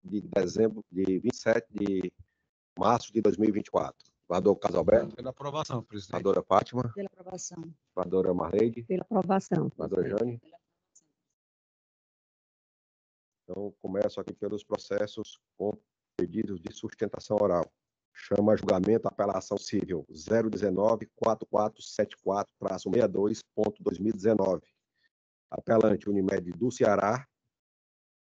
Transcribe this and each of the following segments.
de dezembro, de 27 de março de 2024. Vereador Carlos Alberto. Pela aprovação, presidente. Vereadora Fátima. Pela aprovação. Vereadora Marleide. Pela aprovação. Vereadora Jane. Então, começo aqui pelos processos com pedidos de sustentação oral. Chama a julgamento a apelação civil 019-4474-62.2019. Apelante Unimed do Ceará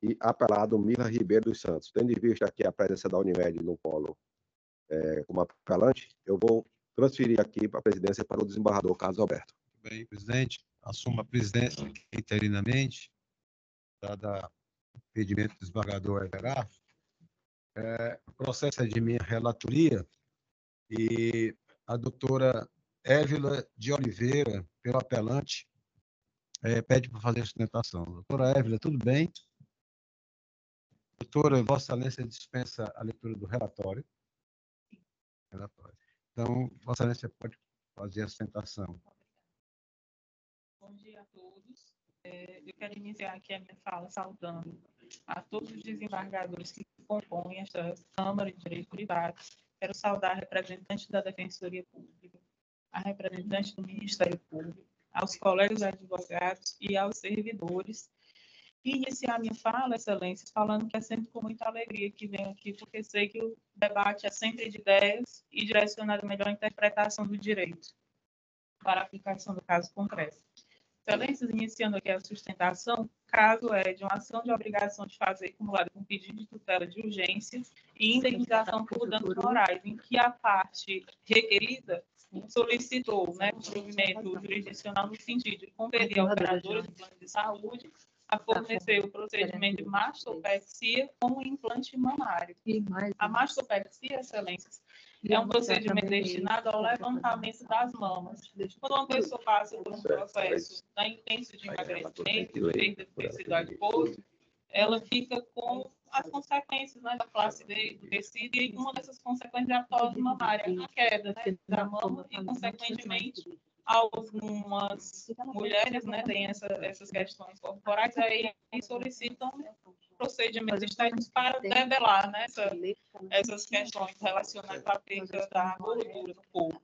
e apelado Mila Ribeiro dos Santos. Tendo em vista aqui a presença da Unimed no polo como apelante, eu vou transferir aqui para a presidência para o desembargador Carlos Alberto. Muito bem, presidente. Assumo a presidência interinamente, dada o pedimento do desembargador Everar. O processo é de minha relatoria e a doutora Évila de Oliveira, pelo apelante, pede para fazer a sustentação. Doutora Évila, tudo bem? Doutora, Vossa Excelência dispensa a leitura do relatório. Então, Vossa Excelência pode fazer a sustentação. Bom dia a todos. Eu quero iniciar aqui a minha fala saudando a todos os desembargadores que compõem esta Câmara de Direito Privado. Quero saudar a representante da Defensoria Pública, a representante do Ministério Público, aos colegas advogados e aos servidores. E iniciar minha fala, Excelências, falando que é sempre com muita alegria que venho aqui, porque sei que o debate é sempre de ideias e direcionado à melhor interpretação do direito para a aplicação do caso concreto. Excelências, iniciando aqui a sustentação, caso é de uma ação de obrigação de fazer acumulada com pedido de tutela de urgência e indenização por danos morais, em que a parte requerida solicitou, o provimento jurisdicional no sentido de conferir a operadores do plano de saúde a fornecer o procedimento de mastopexia como implante mamário. A mastopexia, Excelências, é um procedimento destinado ao levantamento das mamas. Quando uma pessoa passa por um processo intenso de emagrecimento, perda de tecido adiposo, ela fica com as consequências da flacidez do tecido, e uma dessas consequências é a ptose mamária, a queda da mama, e, consequentemente, algumas mulheres têm essas questões corporais, aí solicitam procedimentos estéticos para debelar essas questões relacionadas à perda da gordura do corpo.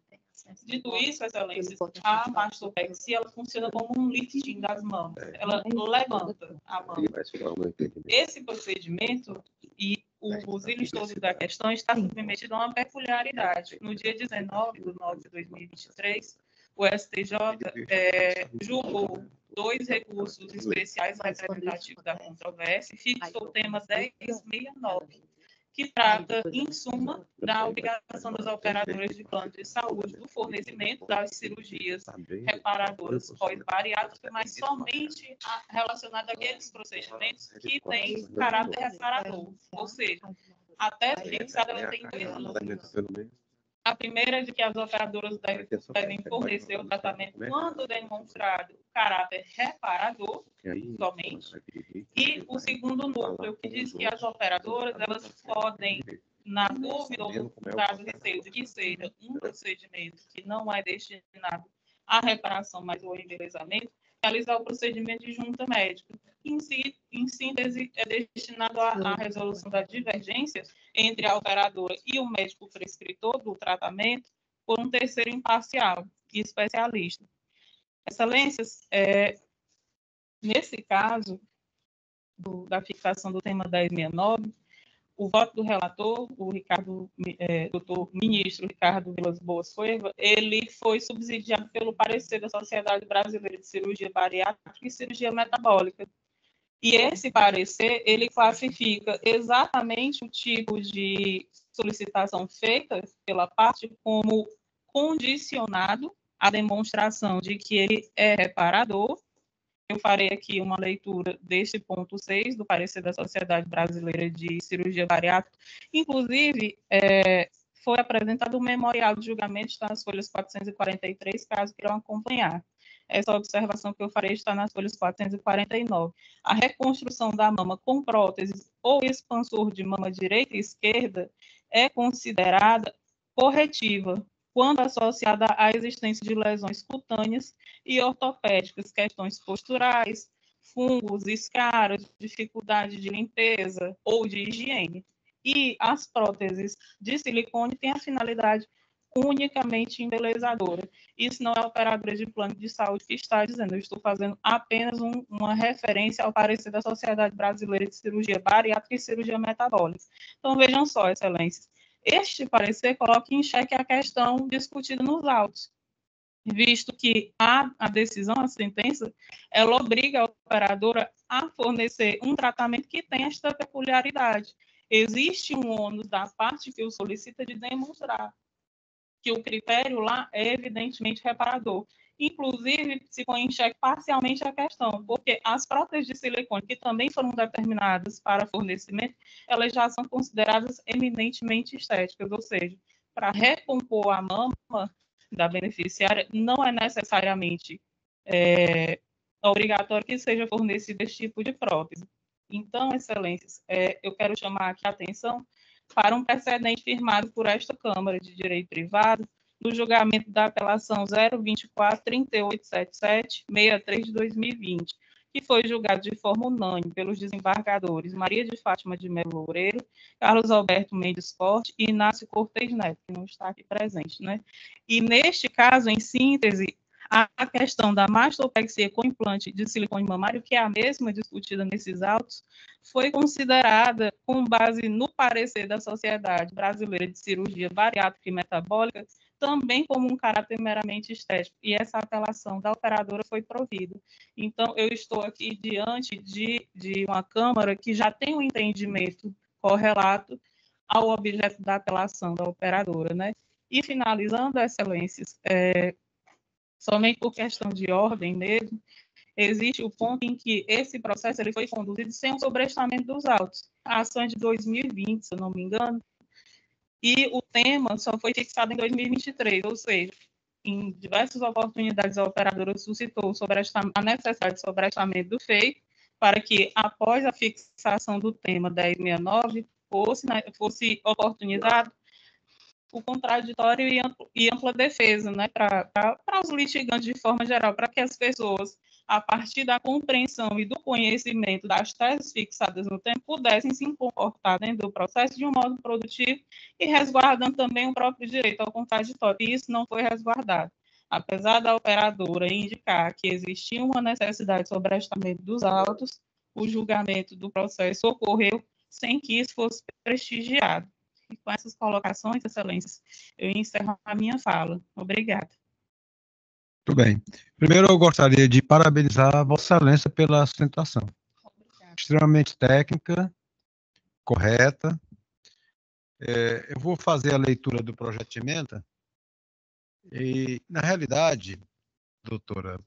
Dito isso, Excelências, a mastopexia ela funciona como um lifting das mamas. Ela levanta a mama. Esse procedimento e os ilustros da questão está submetido a uma peculiaridade. No dia 19 de nove de 2023, o STJ julgou 2 recursos especiais representativos da controvérsia e fixou o tema 1069, que trata, em suma, da obrigação das operadoras de plano de saúde do fornecimento das cirurgias reparadoras pós-bariátricas, mas somente relacionado àqueles procedimentos que têm caráter reparador. Ou seja, até fixada ela tem 2 linhas. A primeira é de que as operadoras devem fornecer o tratamento quando demonstrado caráter reparador, somente. E o segundo núcleo, que diz que as operadoras elas podem, na dúvida ou no caso receio de que seja um procedimento que não é destinado à reparação, mas ao embelezamento, realizar o procedimento de junta médica. Em síntese, é destinado à resolução da divergência entre a operadora e o médico prescritor do tratamento por um terceiro imparcial e especialista. Excelências, nesse caso da fixação do tema 1069, o voto do relator, o doutor ministro Ricardo Vilas Boas Cueva, ele foi subsidiado pelo parecer da Sociedade Brasileira de Cirurgia Bariátrica e Cirurgia Metabólica. E esse parecer, ele classifica exatamente o tipo de solicitação feita pela parte como condicionado à demonstração de que ele é reparador. Eu farei aqui uma leitura deste ponto 6 do parecer da Sociedade Brasileira de Cirurgia Bariátrica. Inclusive, foi apresentado um memorial de julgamento, está nas folhas 443, caso queiram acompanhar. Essa observação que eu farei está nas folhas 449. A reconstrução da mama com próteses ou expansor de mama direita e esquerda é considerada corretiva quando associada à existência de lesões cutâneas e ortopédicas, questões posturais, fungos, escaros, dificuldade de limpeza ou de higiene. E as próteses de silicone têm a finalidade unicamente embelezadora. Isso não é a operadora de plano de saúde que está dizendo, eu estou fazendo apenas uma referência ao parecer da Sociedade Brasileira de Cirurgia Bariátrica e Cirurgia Metabólica. Então, vejam só, excelências, este parecer coloca em xeque a questão discutida nos autos, visto que a decisão, a sentença, ela obriga a operadora a fornecer um tratamento que tem esta peculiaridade. Existe um ônus da parte que o solicita de demonstrar que o critério lá é evidentemente reparador. Inclusive, se põe em xeque parcialmente a questão, porque as próteses de silicone, que também foram determinadas para fornecimento, elas já são consideradas eminentemente estéticas, ou seja, para recompor a mama da beneficiária, não é necessariamente obrigatório que seja fornecido esse tipo de prótese. Então, excelências, eu quero chamar aqui a atenção para um precedente firmado por esta Câmara de Direito Privado no julgamento da apelação 024-3877-63 de 2020, que foi julgado de forma unânime pelos desembargadores Maria de Fátima de Melo Loureiro, Carlos Alberto Mendes Forte e Inácio Cortes Neto, que não está aqui presente, né? E neste caso, em síntese, a questão da mastopexia com implante de silicone mamário, que é a mesma discutida nesses autos, foi considerada com base no parecer da Sociedade Brasileira de Cirurgia Bariátrica e Metabólica, também como um caráter meramente estético, e essa apelação da operadora foi provida. Então, eu estou aqui diante de uma Câmara que já tem um entendimento correlato ao objeto da apelação da operadora, né? E finalizando, excelências, somente por questão de ordem mesmo, existe o ponto em que esse processo ele foi conduzido sem um sobrestamento dos autos. A ação é de 2020, se eu não me engano, e o tema só foi fixado em 2023, ou seja, em diversas oportunidades a operadora suscitou a necessidade de sobrestamento do feito para que, após a fixação do tema 1069, fosse oportunizado o contraditório e ampla defesa, né, para os litigantes de forma geral, para que as pessoas, a partir da compreensão e do conhecimento das teses fixadas no tempo, pudessem se comportar dentro do processo de um modo produtivo e resguardando também o próprio direito ao contraditório. E isso não foi resguardado. Apesar da operadora indicar que existia uma necessidade de sobrestamento dos autos, o julgamento do processo ocorreu sem que isso fosse prestigiado. E com essas colocações, excelências, eu encerro a minha fala. Obrigada. Muito bem. Primeiro, eu gostaria de parabenizar a Vossa Excelência pela sustentação. Obrigada. Extremamente técnica, correta. Eu vou fazer a leitura do projeto de emenda e, na realidade, doutora,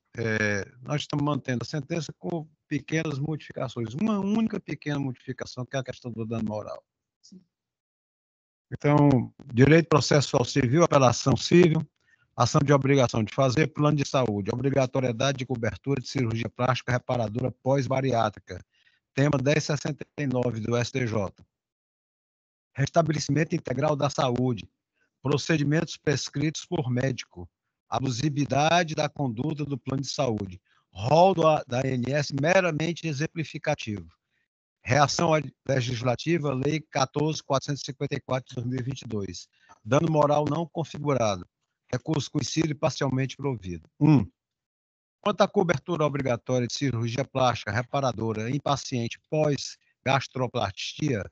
nós estamos mantendo a sentença com pequenas modificações. Uma única pequena modificação, que é a questão do dano moral. Sim. Então, direito processual civil, apelação civil, ação de obrigação de fazer, plano de saúde, obrigatoriedade de cobertura de cirurgia plástica reparadora pós-bariátrica, tema 1069 do STJ. Restabelecimento integral da saúde, procedimentos prescritos por médico, abusividade da conduta do plano de saúde, rol da ANS meramente exemplificativo. Reação legislativa, Lei 14.454 de 2022. Dano moral não configurado. Recurso conhecido e parcialmente provido. 1. Quanto à cobertura obrigatória de cirurgia plástica reparadora em paciente pós-gastroplastia,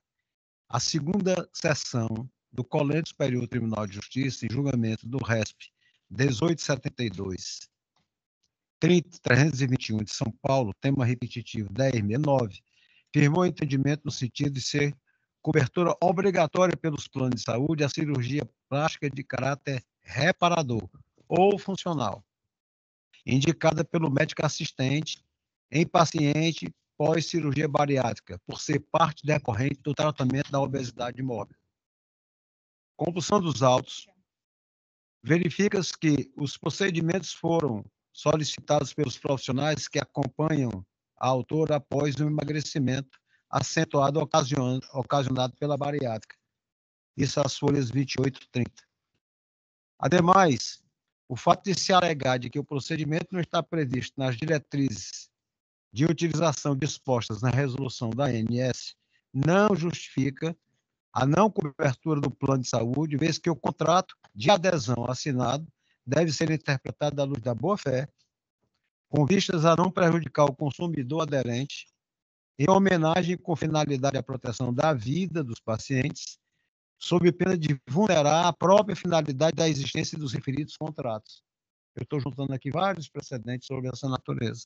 a segunda seção do Colégio Superior Tribunal de Justiça, em julgamento do RESP 1872-321 de São Paulo, tema repetitivo 1069, firmou entendimento no sentido de ser cobertura obrigatória pelos planos de saúde a cirurgia plástica de caráter reparador ou funcional, indicada pelo médico assistente em paciente pós-cirurgia bariátrica, por ser parte decorrente do tratamento da obesidade mórbida. Compulsão dos autos. Verifica-se que os procedimentos foram solicitados pelos profissionais que acompanham a autora após o emagrecimento acentuado ocasionado pela bariátrica. Isso às folhas 28 e 30. Ademais, o fato de se alegar de que o procedimento não está previsto nas diretrizes de utilização dispostas na resolução da ANS não justifica a não cobertura do plano de saúde, vez que o contrato de adesão assinado deve ser interpretado à luz da boa-fé, com vistas a não prejudicar o consumidor aderente, em homenagem com finalidade à proteção da vida dos pacientes, sob pena de vulnerar a própria finalidade da existência dos referidos contratos. Eu estou juntando aqui vários precedentes sobre essa natureza.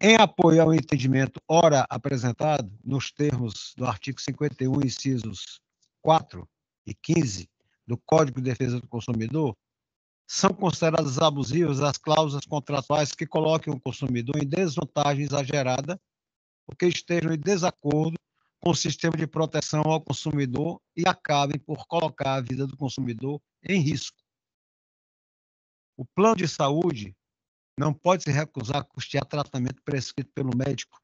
Em apoio ao entendimento ora apresentado, nos termos do artigo 51, incisos 4 e 15 do Código de Defesa do Consumidor, são consideradas abusivas as cláusulas contratuais que coloquem o consumidor em desvantagem exagerada ou que estejam em desacordo com o sistema de proteção ao consumidor e acabem por colocar a vida do consumidor em risco. O plano de saúde não pode se recusar a custear tratamento prescrito pelo médico,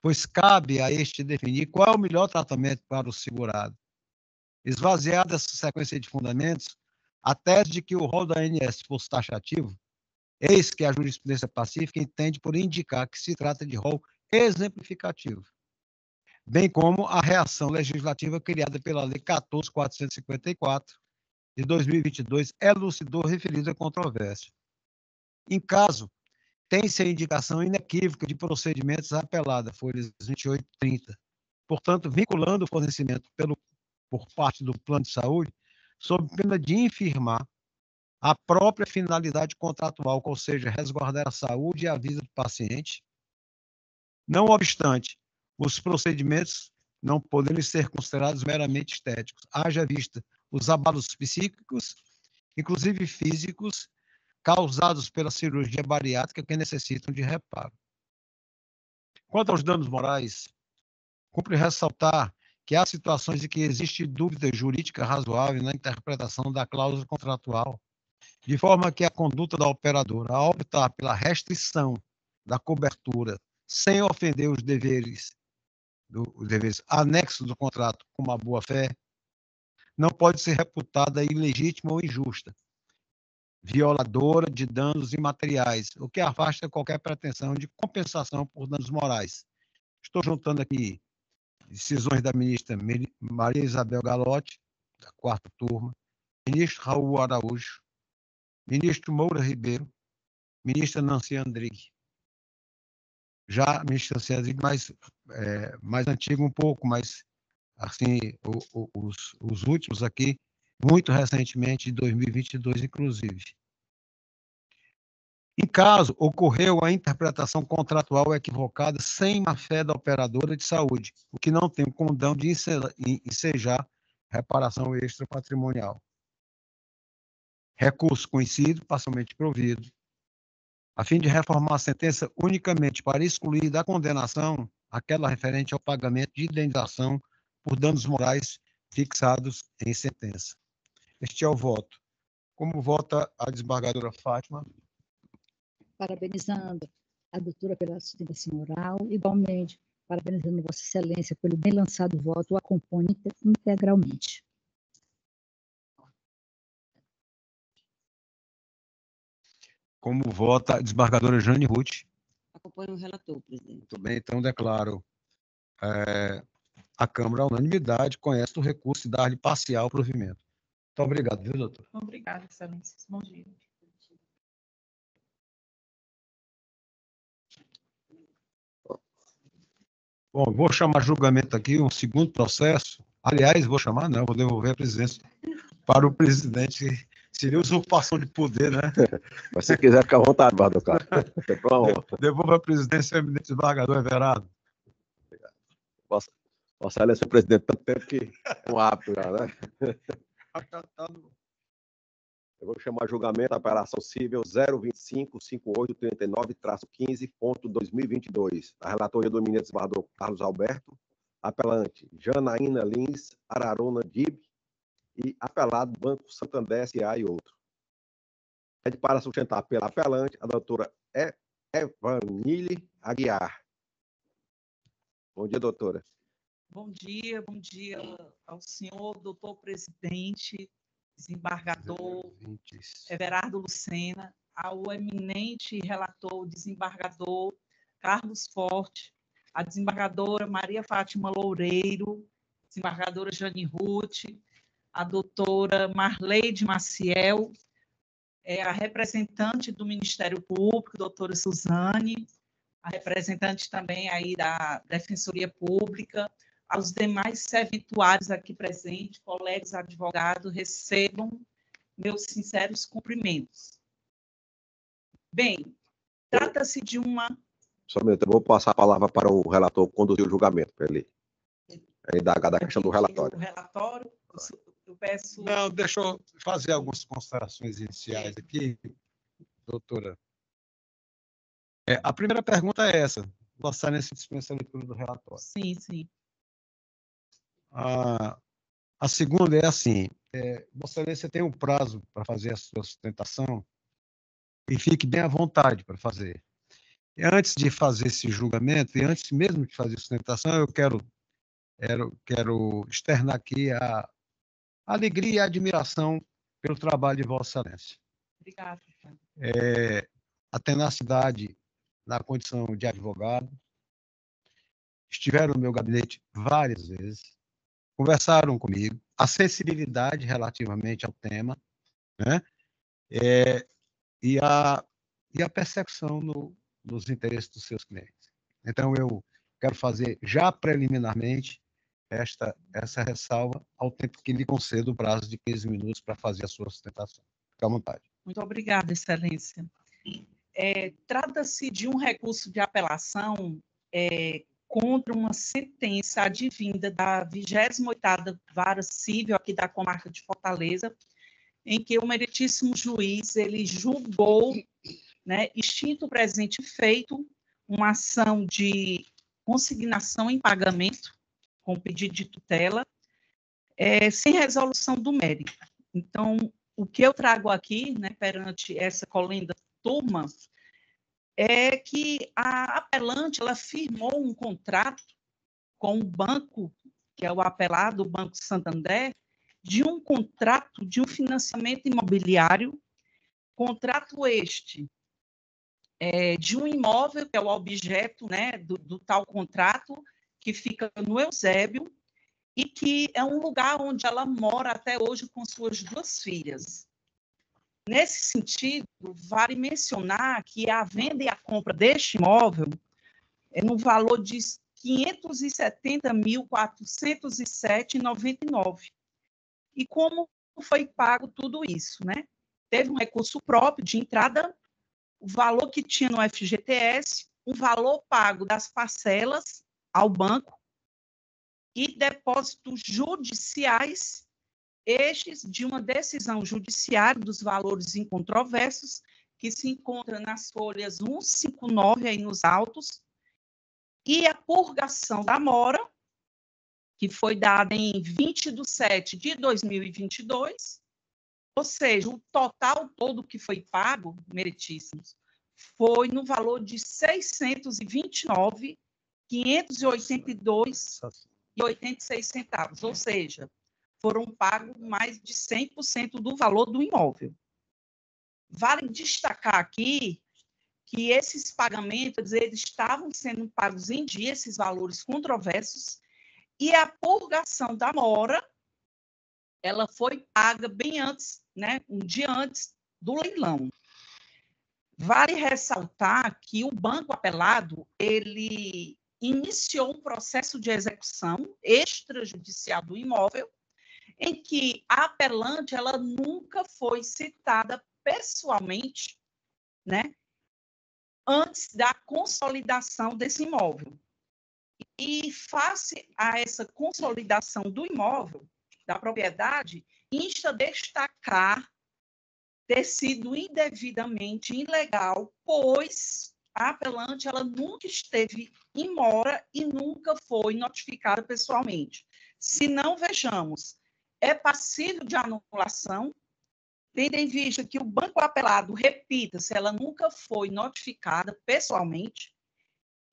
pois cabe a este definir qual é o melhor tratamento para o segurado. Esvaziada essa sequência de fundamentos, a tese de que o rol da ANS fosse taxativo, eis que a jurisprudência pacífica entende por indicar que se trata de rol exemplificativo, bem como a reação legislativa criada pela Lei 14.454, de 2022, elucidou referida controvérsia. Em caso, tem-se a indicação inequívoca de procedimentos apelada, folhas 28 e 30, portanto, vinculando o fornecimento por parte do plano de saúde, sob pena de infirmar a própria finalidade contratual, ou seja, resguardar a saúde e a vida do paciente. Não obstante, os procedimentos não podem ser considerados meramente estéticos, haja vista os abalos psíquicos, inclusive físicos, causados pela cirurgia bariátrica que necessitam de reparo. Quanto aos danos morais, cumpre ressaltar que há situações em que existe dúvida jurídica razoável na interpretação da cláusula contratual, de forma que a conduta da operadora, ao optar pela restrição da cobertura sem ofender os deveres anexos do contrato como a boa-fé, não pode ser reputada ilegítima ou injusta, violadora de danos imateriais, o que afasta qualquer pretensão de compensação por danos morais. Estou juntando aqui decisões da ministra Maria Isabel Galotti, da 4ª turma, ministro Raul Araújo, ministro Moura Ribeiro, ministra Nancy Andrighi. Já a ministra Nancy Andrighi mais antiga um pouco, mas assim, os últimos aqui, muito recentemente, de 2022, inclusive. Em caso, ocorreu a interpretação contratual equivocada sem má-fé da operadora de saúde, o que não tem o condão de ensejar reparação extrapatrimonial. Recurso conhecido, parcialmente provido, a fim de reformar a sentença unicamente para excluir da condenação aquela referente ao pagamento de indenização por danos morais fixados em sentença. Este é o voto. Como vota a desembargadora Fátima? Parabenizando a doutora pela sustentação oral, igualmente parabenizando Vossa Excelência pelo bem lançado voto, o acompanho integralmente. Como vota a desembargadora Jane Ruth? Acompanho o relator, presidente. Muito bem, então declaro a Câmara, à unanimidade, conhece o recurso e dar-lhe parcial provimento. Muito obrigado, viu, doutor? Obrigada, Excelência. Bom dia. Bom, vou chamar julgamento aqui, um segundo processo. Aliás, vou chamar, não, vou devolver a presidência para o presidente. Seria usurpação de poder, né? Mas se quiser ficar à vontade, Bardocar. Devolvo a presidência ao eminente desembargador Everardo. Vossa Excelência, presidente, tanto tempo que é um hábito já, né? Eu vou chamar julgamento a apelação civil 0255839-15.2022. A relatoria do eminente desembargador Carlos Alberto, apelante Janaína Lins Araruna Dib e apelado Banco Santander S.A. e outro. Pede para sustentar pela apelante a doutora Evanile Aguiar. Bom dia, doutora. Bom dia ao senhor doutor presidente, desembargador Everardo Lucena, ao eminente relator, desembargador Carlos Forte, a desembargadora Maria Fátima Loureiro, desembargadora Jane Ruth, a doutora Marleide Maciel, a representante do Ministério Público, doutora Suzane, a representante também aí da Defensoria Pública, aos demais serventuários aqui presentes, colegas advogados, recebam meus sinceros cumprimentos. Bem, trata-se de uma... Só um minuto, eu vou passar a palavra para o relator conduzir o julgamento, para ele indagar da questão do relatório. O relatório, eu peço... Não, deixa eu fazer algumas considerações iniciais aqui, doutora. A primeira pergunta é essa. Vossa Excelência dispensa a leitura do relatório. Sim, sim. A segunda é assim, Vossa Excelência tem um prazo para fazer a sua sustentação e fique bem à vontade para fazer. E antes de fazer esse julgamento, e antes mesmo de fazer a sustentação, eu quero externar aqui a alegria e a admiração pelo trabalho de Vossa Excelência. Obrigada. A tenacidade na condição de advogado, estiveram no meu gabinete várias vezes, conversaram comigo, a sensibilidade relativamente ao tema, né? E a persecução nos interesses dos seus clientes. Então, eu quero fazer já preliminarmente essa ressalva ao tempo que lhe concedo o prazo de 15 minutos para fazer a sua sustentação. Fique à vontade. Muito obrigada, Excelência. Trata-se de um recurso de apelação contra uma sentença advinda da 28ª Vara Civil aqui da comarca de Fortaleza, em que o meritíssimo juiz ele julgou, né, extinto presente feito, uma ação de consignação em pagamento com pedido de tutela, sem resolução do mérito. Então, o que eu trago aqui, né, perante essa colenda turma, é que a apelante ela firmou um contrato com o banco, que é o apelado, o Banco Santander, de um contrato de um financiamento imobiliário, contrato este de um imóvel, que é o objeto, né, do tal contrato, que fica no Eusébio, e que é um lugar onde ela mora até hoje com suas 2 filhas. Nesse sentido, vale mencionar que a venda e a compra deste imóvel é no valor de R$ 570.407,99. E como foi pago tudo isso, né? Teve um recurso próprio de entrada, o valor que tinha no FGTS, o valor pago das parcelas ao banco e depósitos judiciais, estes de uma decisão judiciária dos valores incontroversos, que se encontra nas folhas 159 aí nos autos, e a purgação da mora, que foi dada em 20/7/2022, ou seja, o total todo que foi pago, meritíssimos, foi no valor de R$ 629.582,86, ou seja, foram pagos mais de 100% do valor do imóvel. Vale destacar aqui que esses pagamentos eles estavam sendo pagos em dia, esses valores controversos, e a purgação da mora ela foi paga bem antes, né, um dia antes do leilão. Vale ressaltar que o banco apelado ele iniciou um processo de execução extrajudicial do imóvel, em que a apelante ela nunca foi citada pessoalmente, né, antes da consolidação desse imóvel. E face a essa consolidação do imóvel, da propriedade, insta a destacar ter sido indevidamente ilegal, pois a apelante ela nunca esteve em mora e nunca foi notificada pessoalmente. Se não, vejamos, é passível de anulação, tendo em vista que o banco apelado, repita, se ela nunca foi notificada pessoalmente,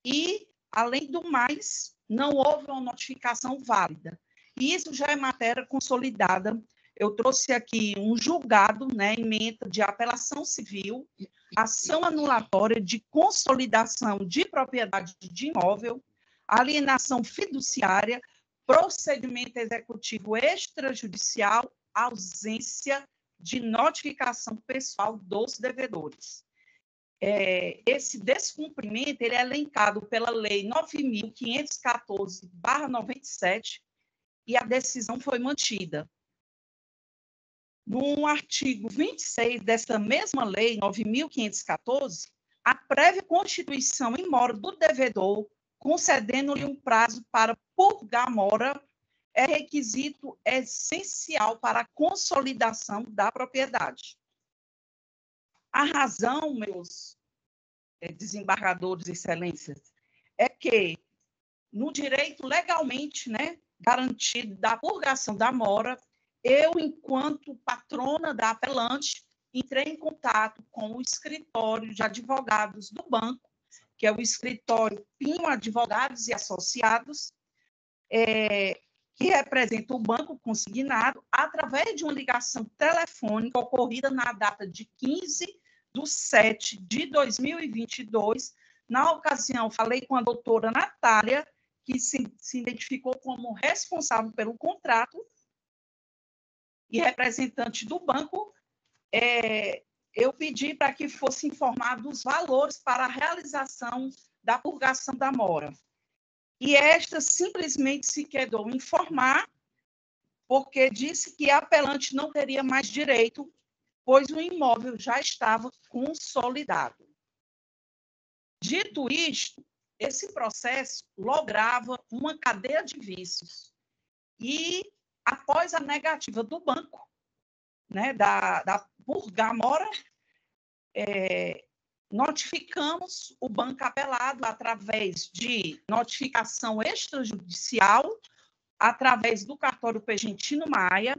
e, além do mais, não houve uma notificação válida. E isso já é matéria consolidada eu trouxe aqui um julgado, né, ementa de apelação civil, ação anulatória de consolidação de propriedade de imóvel, alienação fiduciária, procedimento executivo extrajudicial, ausência de notificação pessoal dos devedores. Esse descumprimento ele é elencado pela Lei 9.514/97 e a decisão foi mantida. No artigo 26 dessa mesma Lei 9.514, a prévia constituição em mora do devedor, concedendo-lhe um prazo para purgar a mora, é requisito essencial para a consolidação da propriedade. A razão, meus desembargadores, excelências, é que, no direito legalmente, né, garantido da purgação da mora, eu, enquanto patrona da apelante, entrei em contato com o escritório de advogados do banco, que é o escritório Pinho Advogados e Associados, que representa o banco consignado, através de uma ligação telefônica ocorrida na data de 15/7/2022. Na ocasião, falei com a doutora Natália, que se identificou como responsável pelo contrato, e representante do banco, eu pedi para que fosse informado os valores para a realização da purgação da mora. E esta simplesmente se quedou informar, porque disse que a apelante não teria mais direito, pois o imóvel já estava consolidado. Dito isto, esse processo lograva uma cadeia de vícios. E, após a negativa do banco, né, da purgar a mora, notificamos o banco apelado através de notificação extrajudicial, através do cartório Pegentino Maia,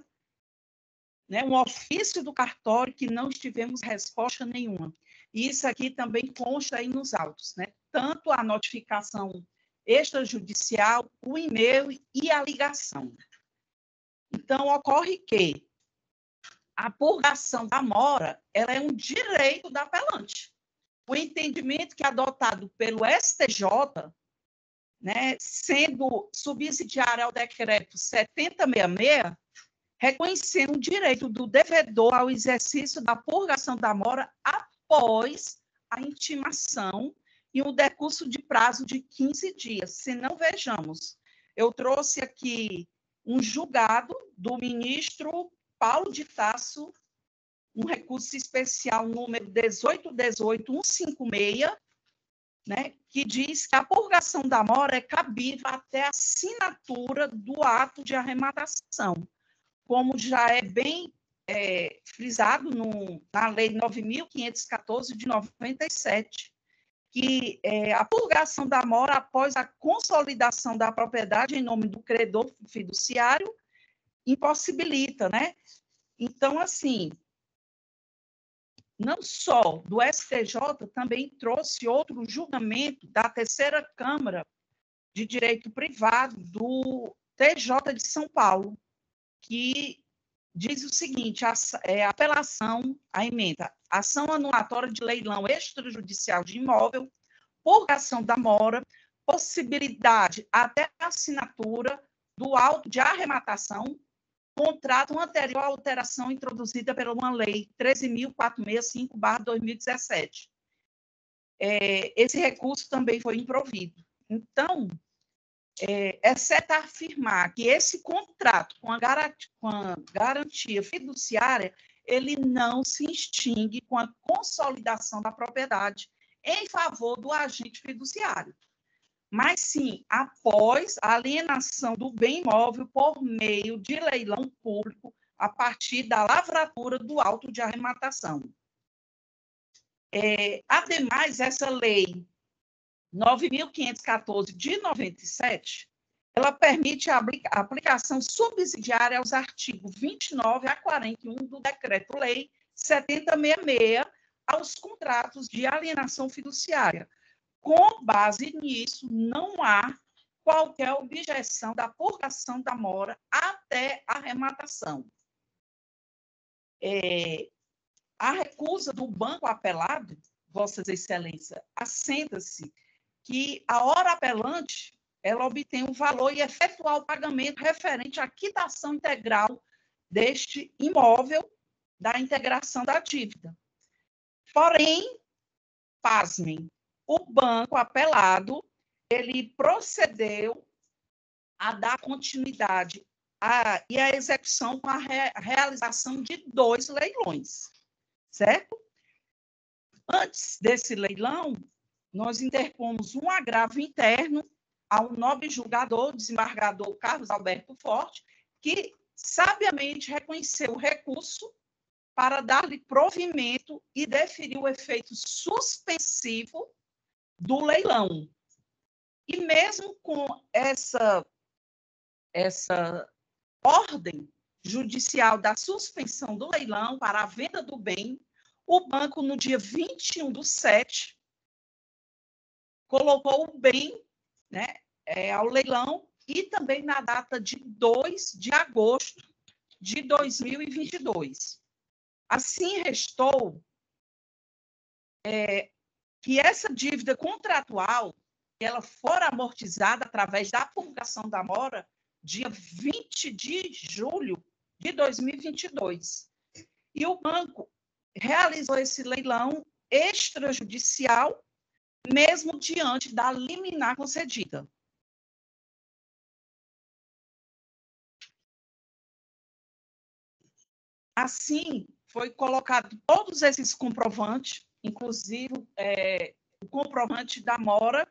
né, um ofício do cartório que não tivemos resposta nenhuma. E isso aqui também consta aí nos autos, né? Tanto a notificação extrajudicial, o e-mail e a ligação. Então, ocorre que a purgação da mora, ela é um direito da apelante. O entendimento que é adotado pelo STJ, né, sendo subsidiário ao decreto 7066, reconhecendo o direito do devedor ao exercício da purgação da mora após a intimação e um decurso de prazo de 15 dias. Se não, vejamos, eu trouxe aqui um julgado do ministro Paulo de Tasso, um recurso especial número 18.156, né, que diz que a purgação da mora é cabível até a assinatura do ato de arrematação, como já é bem frisado na Lei 9.514 de 97, que a purgação da mora após a consolidação da propriedade em nome do credor fiduciário impossibilita, né? Então, assim, não só do STJ, também trouxe outro julgamento da Terceira Câmara de Direito Privado do TJ de São Paulo, que diz o seguinte: a apelação à emenda, ação anulatória de leilão extrajudicial de imóvel, purgação da mora, possibilidade até a assinatura do auto de arrematação, contrato anterior à alteração introduzida pela uma lei 13.465/2017. Esse recurso também foi improvido. Então, exceto afirmar que esse contrato com a garantia fiduciária, ele não se extingue com a consolidação da propriedade em favor do agente fiduciário, mas sim após a alienação do bem imóvel por meio de leilão público a partir da lavratura do auto de arrematação. Ademais, essa lei 9.514 de 97, ela permite a aplicação subsidiária aos artigos 29 a 41 do Decreto-Lei 7066 aos contratos de alienação fiduciária. Com base nisso, não há qualquer objeção da purgação da mora até a arrematação. a recusa do banco apelado, Vossas Excelências, assenta-se que a hora apelante ela obtém um valor e efetuar o pagamento referente à quitação integral deste imóvel da integração da dívida. Porém, pasmem, o banco apelado ele procedeu a dar continuidade e a execução com a realização de 2 leilões, certo? Antes desse leilão, nós interpomos um agravo interno ao nobre julgador, desembargador Carlos Alberto Forte, que sabiamente reconheceu o recurso para dar-lhe provimento e deferir o efeito suspensivo do leilão. E mesmo com essa ordem judicial da suspensão do leilão para a venda do bem, o banco, no dia 21/7, colocou o bem, né, ao leilão e também na data de 2 de agosto de 2022. Assim, restou que essa dívida contratual ela for amortizada através da purgação da mora dia 20 de julho de 2022. E o banco realizou esse leilão extrajudicial, mesmo diante da liminar concedida. Assim, foi colocado todos esses comprovantes, inclusive o comprovante da mora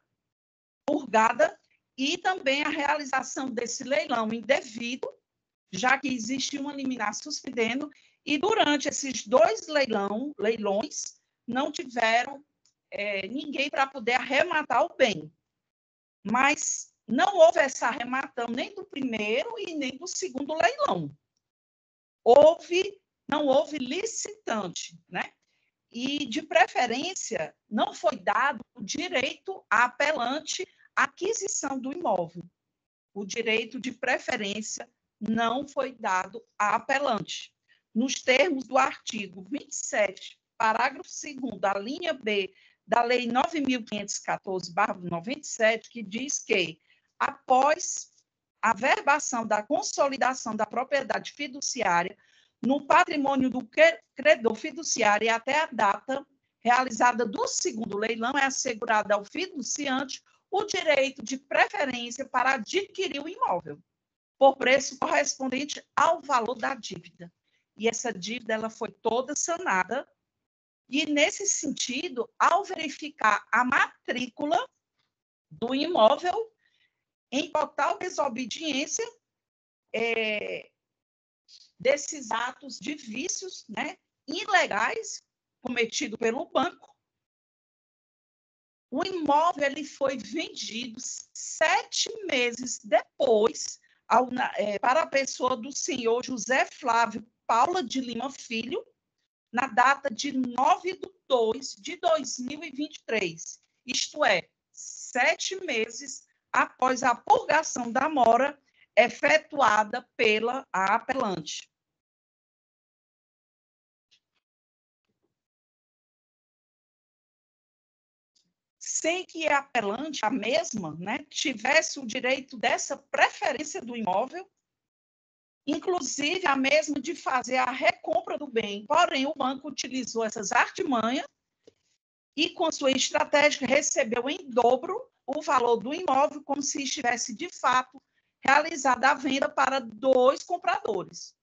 purgada e também a realização desse leilão indevido, já que existe uma liminar suspendendo, e durante esses 2 leilões não tiveram ninguém para poder arrematar o bem. Mas não houve essa arremação nem do primeiro e nem do segundo leilão. Não houve licitante, né? E, de preferência, não foi dado o direito à apelante à aquisição do imóvel. O direito de preferência não foi dado à apelante. Nos termos do artigo 27, parágrafo 2º, a linha B da Lei 9.514/97, que diz que, após a verbação da consolidação da propriedade fiduciária no patrimônio do credor fiduciário e até a data realizada do segundo leilão, é assegurado ao fiduciante o direito de preferência para adquirir o imóvel, por preço correspondente ao valor da dívida. E essa dívida ela foi toda sanada, e, nesse sentido, ao verificar a matrícula do imóvel em total desobediência desses atos de vícios, né, ilegais cometidos pelo banco, o imóvel ele foi vendido 7 meses depois para a pessoa do senhor José Flávio Paula de Lima Filho, na data de 9/2/2023, isto é, 7 meses após a purgação da mora efetuada pela apelante. Sem que a apelante, a mesma, né, tivesse o direito dessa preferência do imóvel, inclusive a mesma de fazer a recompra do bem. Porém, o banco utilizou essas artimanhas e, com sua estratégia, recebeu em dobro o valor do imóvel, como se estivesse, de fato, realizada a venda para 2 compradores.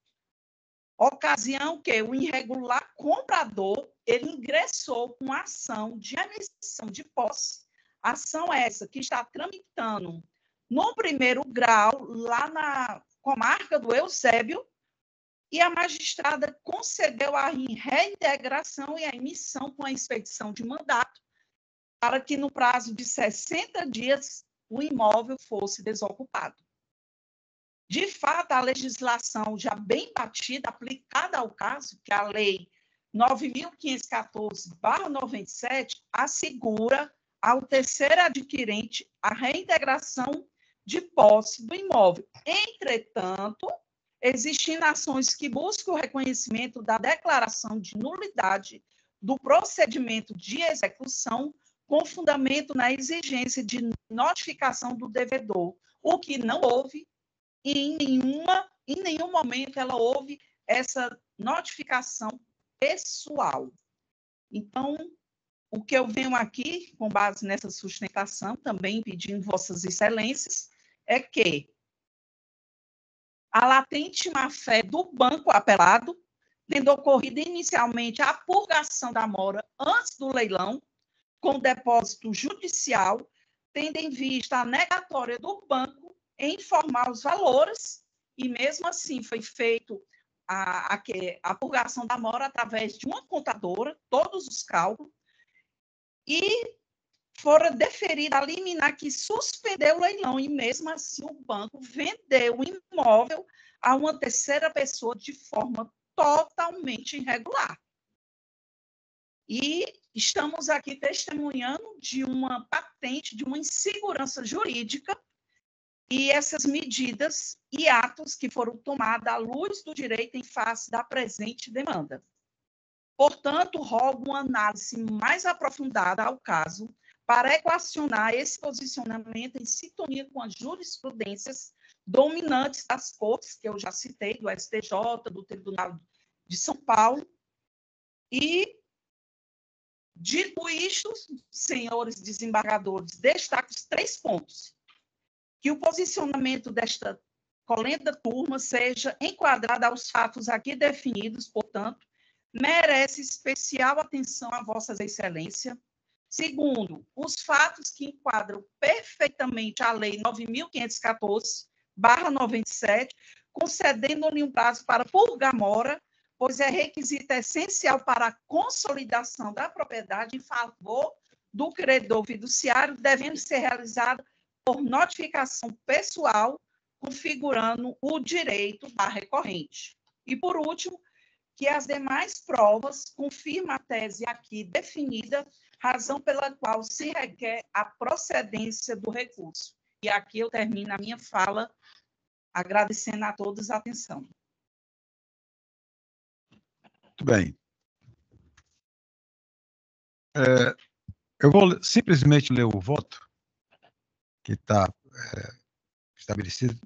Ocasião que o irregular comprador ele ingressou com ação de emissão de posse. Ação essa que está tramitando no primeiro grau, lá na comarca do Eusébio, e a magistrada concedeu a reintegração e a emissão com a expedição de mandato para que, no prazo de 60 dias, o imóvel fosse desocupado. De fato, a legislação já bem batida, aplicada ao caso, que é a Lei 9.514/97, assegura ao terceiro adquirente a reintegração de posse do imóvel. Entretanto, existindo ações que buscam o reconhecimento da declaração de nulidade do procedimento de execução com fundamento na exigência de notificação do devedor, o que não houve e em nenhum momento ela houve essa notificação pessoal. Então, o que eu venho aqui, com base nessa sustentação, também pedindo vossas excelências, é que a latente má-fé do banco apelado, tendo ocorrido inicialmente a purgação da mora antes do leilão, com depósito judicial, tendo em vista a negatória do banco em informar os valores, e mesmo assim foi feito a purgação da mora através de uma contadora, todos os cálculos, e fora deferida a liminar que suspendeu o leilão, e mesmo assim o banco vendeu o imóvel a uma terceira pessoa de forma totalmente irregular. E estamos aqui testemunhando de uma patente, de uma insegurança jurídica, e essas medidas e atos que foram tomados à luz do direito em face da presente demanda. Portanto, rogo uma análise mais aprofundada ao caso para equacionar esse posicionamento em sintonia com as jurisprudências dominantes das cortes, que eu já citei, do STJ, do Tribunal de São Paulo. E, dito isto, senhores desembargadores, destaco os 3 pontos. Que o posicionamento desta colenda turma seja enquadrado aos fatos aqui definidos, portanto, merece especial atenção a vossas excelências. Segundo, os fatos que enquadram perfeitamente a Lei 9.514/97, concedendo-lhe um prazo para purgar mora, pois é requisito essencial para a consolidação da propriedade em favor do credor fiduciário, devendo ser realizada por notificação pessoal, configurando o direito da recorrente. E, por último, que as demais provas confirmam a tese aqui definida, razão pela qual se requer a procedência do recurso. E aqui eu termino a minha fala, agradecendo a todos a atenção. Muito bem. Eu vou simplesmente ler o voto, que está estabelecido.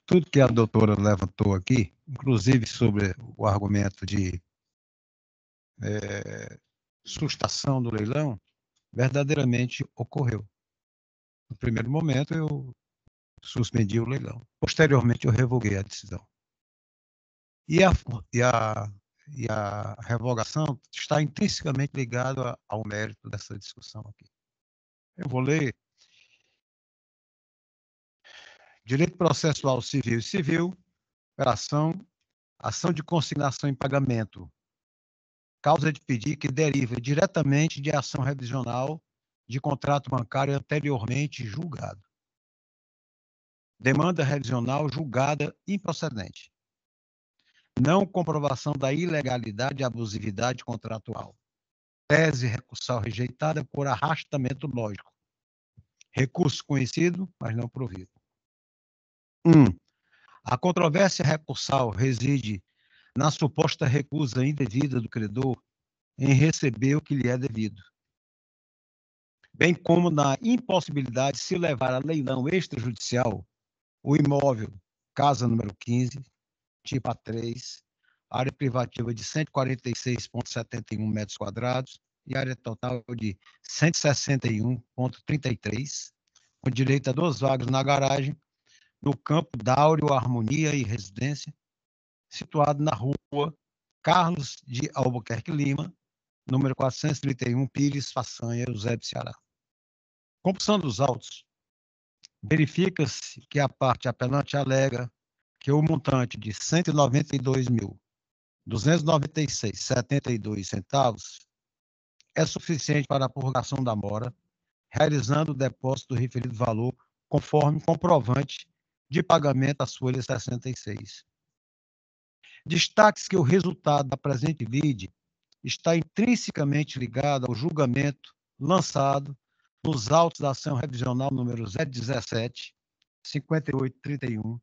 Tudo que a doutora levantou aqui, inclusive sobre o argumento de sustação do leilão, verdadeiramente ocorreu. No primeiro momento, eu suspendi o leilão. Posteriormente, eu revoguei a decisão. E a revogação está intrinsecamente ligada ao mérito dessa discussão aqui. Eu vou ler. Direito processual civil e civil, ação de consignação em pagamento, causa de pedir que deriva diretamente de ação revisional de contrato bancário anteriormente julgado. Demanda revisional julgada improcedente. Não comprovação da ilegalidade e abusividade contratual. Tese recursal rejeitada por arrastamento lógico. Recurso conhecido, mas não provido. 1. A controvérsia recursal reside na suposta recusa indevida do credor em receber o que lhe é devido, bem como na impossibilidade de se levar a leilão extrajudicial o imóvel, casa número 15, tipo A3, área privativa de 146,71 metros quadrados e área total de 161,33, com direito a 2 vagas na garagem, no campo Dáureo Harmonia e Residência, situado na rua Carlos de Albuquerque Lima, número 431, Pires, Façanha, Eusébio, Ceará. Compulsão dos autos. Verifica-se que a parte apelante alega que o montante de R$ 192.296,72 é suficiente para a purgação da mora, realizando o depósito do referido valor conforme comprovante de pagamento às folhas 66. Destaque-se que o resultado da presente lide está intrinsecamente ligado ao julgamento lançado nos autos da ação revisional número 017, 5831,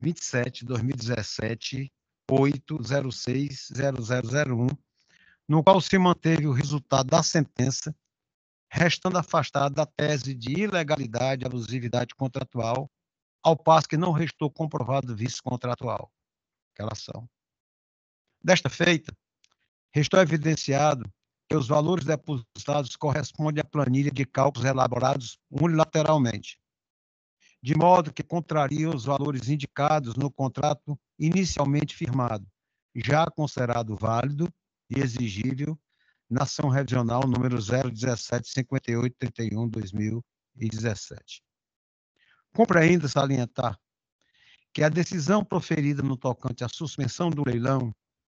27/2017, 8060001, no qual se manteve o resultado da sentença, restando afastado da tese de ilegalidade e abusividade contratual, ao passo que não restou comprovado vício contratual. Aquela ação. Desta feita, restou evidenciado que os valores depositados correspondem à planilha de cálculos elaborados unilateralmente, de modo que contrariam os valores indicados no contrato inicialmente firmado, já considerado válido e exigível na ação revisional número 017-5831/2017. Cumpre ainda salientar que a decisão proferida no tocante à suspensão do leilão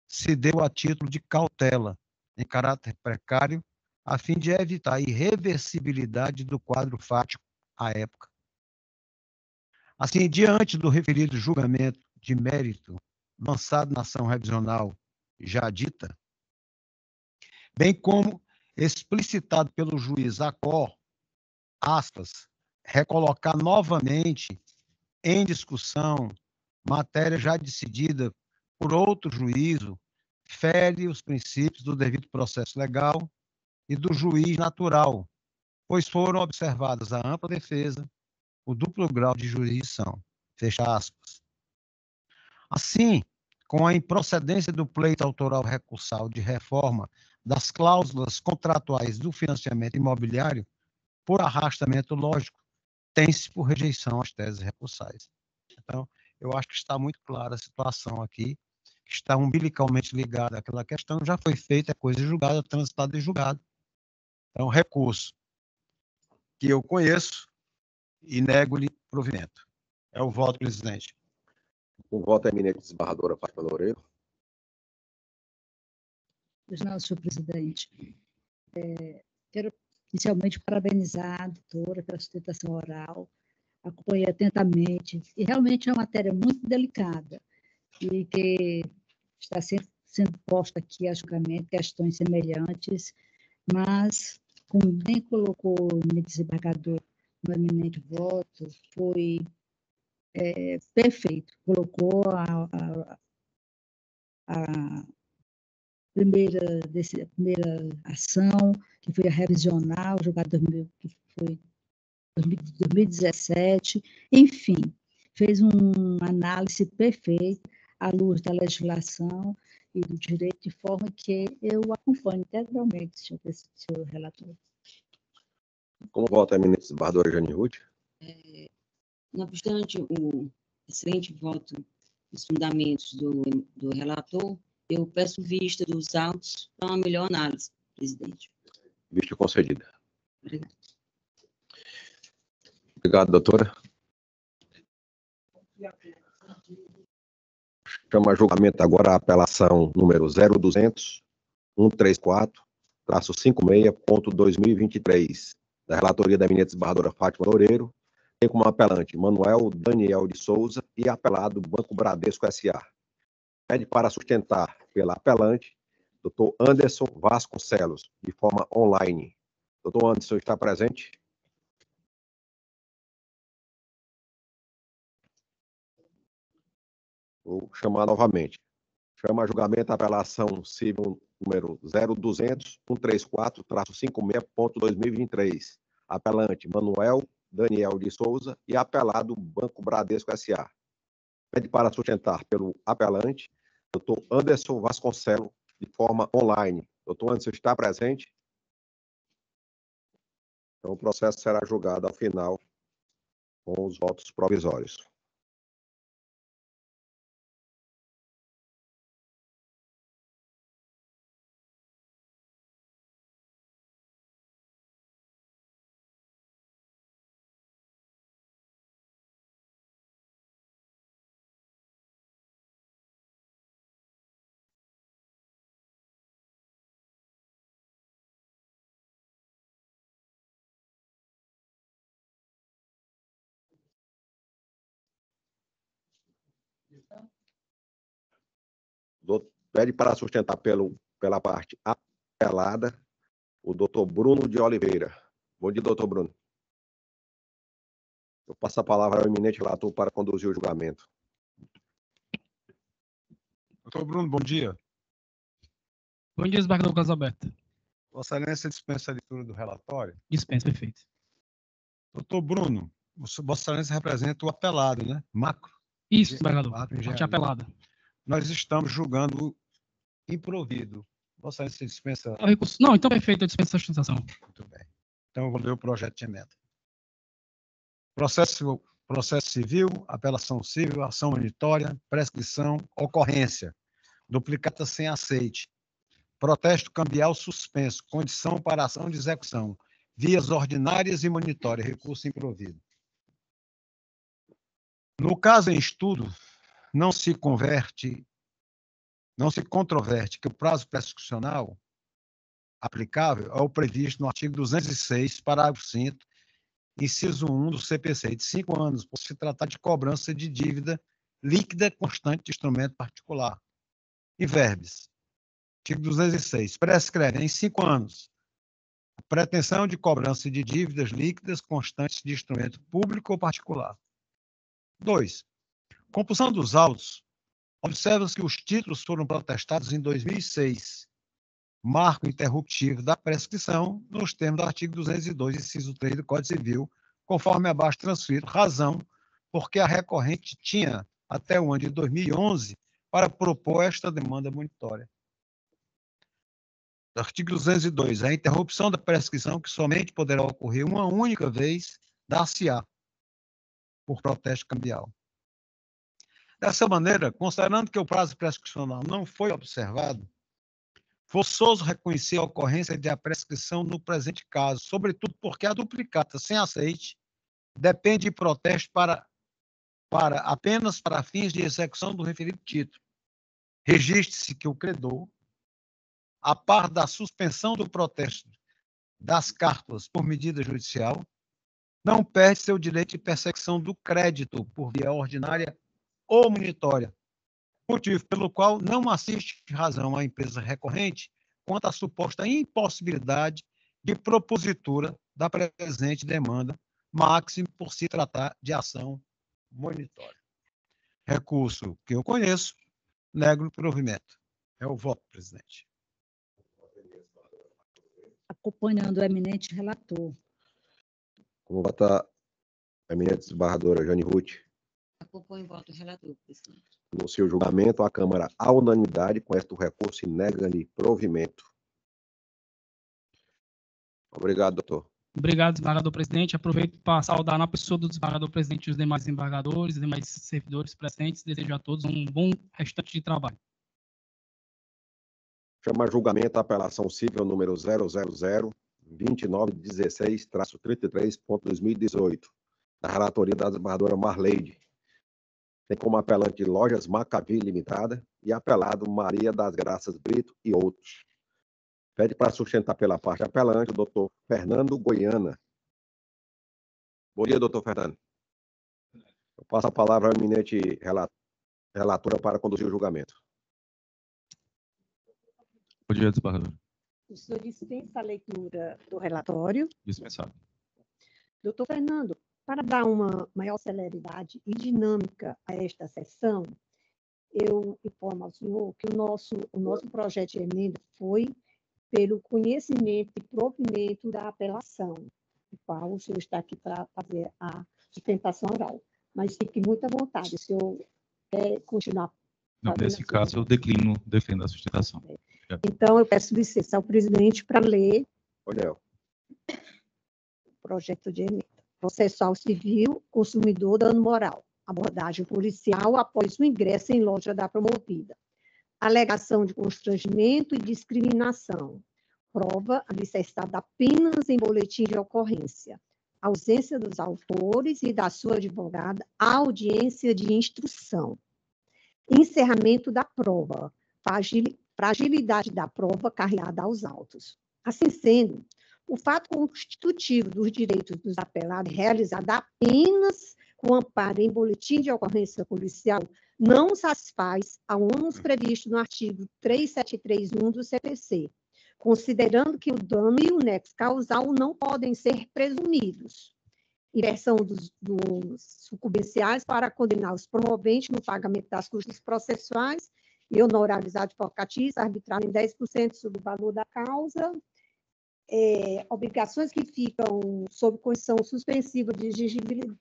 se deu a título de cautela, em caráter precário, a fim de evitar a irreversibilidade do quadro fático à época. Assim, diante do referido julgamento de mérito lançado na ação revisional já dita, bem como explicitado pelo juiz Acor, aspas, recolocar novamente em discussão matéria já decidida por outro juízo, fere os princípios do devido processo legal e do juiz natural, pois foram observadas a ampla defesa, o duplo grau de jurisdição. Fecha aspas. Assim, com a improcedência do pleito autoral recursal de reforma das cláusulas contratuais do financiamento imobiliário, por arrastamento lógico, tem-se por rejeição às teses recursais. Então, eu acho que está muito clara a situação aqui, que está umbilicalmente ligada àquela questão, já foi feita, é coisa julgada, transitada e julgada. Então, recurso que eu conheço e nego-lhe provimento. É o voto, presidente. O voto é eminente desembargadora Fátima Loureiro. Senhor presidente, quero inicialmente parabenizar a doutora pela sustentação oral, acompanhei atentamente, e realmente é uma matéria muito delicada, e que está sendo posta aqui a julgamento questões semelhantes, mas, como bem colocou o desembargador no eminente voto, foi perfeito, colocou a primeira ação, que foi a revisional, julgada que foi 2017, enfim, fez uma análise perfeita à luz da legislação e do direito, de forma que eu acompanho integralmente, senhor relator. Como voto a eminente desembargadora Jane Ruth? Não obstante o excelente voto dos fundamentos do relator, eu peço vista dos autos para uma melhor análise, presidente. Vista concedida. Obrigada. Obrigado, doutora. Chama a julgamento agora a apelação número 02.134/56.2023, da relatoria da eminente desembargadora Fátima Loureiro, tem como apelante Manuel Daniel de Souza e apelado Banco Bradesco S.A. Pede para sustentar pela apelante Dr. Anderson Vasconcelos, de forma online. Dr. Anderson está presente? Vou chamar novamente. Chama a julgamento a apelação civil número 02.134/56.2023. Apelante Manuel Daniel de Souza e apelado Banco Bradesco S.A. Pede para sustentar pelo apelante Dr. Anderson Vasconcelos, de forma online. Dr. Anderson está presente? Então, o processo será julgado ao final com os votos provisórios. Pede para sustentar pela parte apelada o doutor Bruno de Oliveira. Bom dia, doutor Bruno. Eu passo a palavra ao eminente relator para conduzir o julgamento. Doutor Bruno, bom dia. Bom dia, desembargador Casalberto. Vossa Excelência dispensa a leitura do relatório. Dispensa, perfeito. Doutor Bruno, Vossa Excelência representa o apelado, né? Macro. Isso, desembargador. Macro Parte engenharia. apelada. Nós estamos julgando improvido. Vossa Excelência dispensa. É o recurso. Não, então perfeito, eu dispenso a sustentação. Muito bem. Então eu vou ler o projeto de emenda. Processo civil, apelação civil, ação monitória, prescrição, ocorrência, duplicata sem aceite, protesto cambial suspenso, condição para ação de execução, vias ordinárias e monitória, recurso improvido. No caso em estudo, não se controverte que o prazo prescricional aplicável é o previsto no artigo 206, parágrafo 5º, inciso 1 do CPC, de 5 anos, por se tratar de cobrança de dívida líquida constante de instrumento particular. E verbes. Artigo 206. Prescreve em 5 anos a pretensão de cobrança de dívidas líquidas constantes de instrumento público ou particular. 2. Compulsão dos autos. Observa-se que os títulos foram protestados em 2006. Marco interruptivo da prescrição nos termos do artigo 202, inciso 3 do Código Civil, conforme abaixo transcrito, razão porque a recorrente tinha até o ano de 2011 para propor esta demanda monitória. Artigo 202. A interrupção da prescrição, que somente poderá ocorrer uma única vez, dar-se-á por protesto cambial. Dessa maneira, considerando que o prazo prescricional não foi observado, forçoso reconhecer a ocorrência de a prescrição no presente caso, sobretudo porque a duplicata sem aceite depende de protesto apenas para fins de execução do referido título. Registre-se que o credor, a par da suspensão do protesto das cártulas por medida judicial, não perde seu direito de persecução do crédito por via ordinária ou monitória, motivo pelo qual não assiste razão à empresa recorrente quanto à suposta impossibilidade de propositura da presente demanda, máximo por se tratar de ação monitória. Recurso que eu conheço, nego o provimento. É o voto, presidente. Acompanhando o eminente relator. Como vota a eminente desembargadora Jane Ruth? Acompanho o voto do relator, presidente. No seu julgamento, a Câmara, à unanimidade, conhece o recurso e nega-lhe provimento. Obrigado, doutor. Obrigado, desembargador presidente. Aproveito para saudar na pessoa do desembargador presidente e os demais desembargadores, os demais servidores presentes. Desejo a todos um bom restante de trabalho. Chama a julgamento a apelação civil número 000-2916-33.2018, da relatoria da desembargadora Marleide. Tem como apelante Lojas Macavi Limitada e apelado Maria das Graças Brito e outros. Pede para sustentar pela parte apelante o doutor Fernando Goiana. Bom dia, doutor Fernando. Eu passo a palavra à eminente relatora para conduzir o julgamento. Bom dia, desembargador. O senhor dispensa a leitura do relatório. Dispensado. Doutor Fernando, para dar uma maior celeridade e dinâmica a esta sessão, eu informo ao senhor que o nosso projeto de emenda foi pelo conhecimento e provimento da apelação, o qual o senhor está aqui para fazer a sustentação oral. Mas fique muito à vontade, o senhor quer continuar? Não, nesse caso, eu defendo a sustentação. Então, eu peço licença ao presidente para ler o projeto de emenda. Processual civil, consumidor, dano moral. Abordagem policial após o ingresso em loja da promovida. Alegação de constrangimento e discriminação. Prova alicerçada apenas em boletim de ocorrência. Ausência dos autores e da sua advogada, audiência de instrução. Encerramento da prova. Fragilidade da prova carregada aos autos. Assim sendo, o fato constitutivo dos direitos dos apelados realizado apenas com amparo em boletim de ocorrência policial não satisfaz a ônus previsto no artigo 3731 do CPC, considerando que o dano e o nexo causal não podem ser presumidos. Inversão dos sucumbenciais para condenar os promoventes no pagamento das custas processuais e honorários advocatícios, arbitrado em 10% sobre o valor da causa, obrigações que ficam sob condição suspensiva de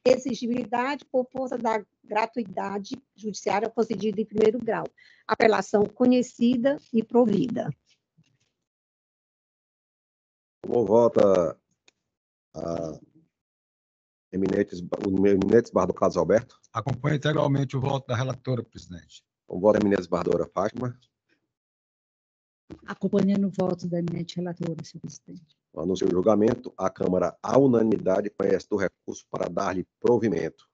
exigibilidade por força da gratuidade judiciária concedida em primeiro grau, apelação conhecida e provida. Como vota o eminente Bardora Carlos Alberto? Acompanho integralmente o voto da relatora, presidente. Como vota a eminente Bardora Fátima? Acompanhando o voto da eminente relatora, senhor presidente. No seu julgamento, a Câmara, à unanimidade, conhece do recurso para dar-lhe provimento.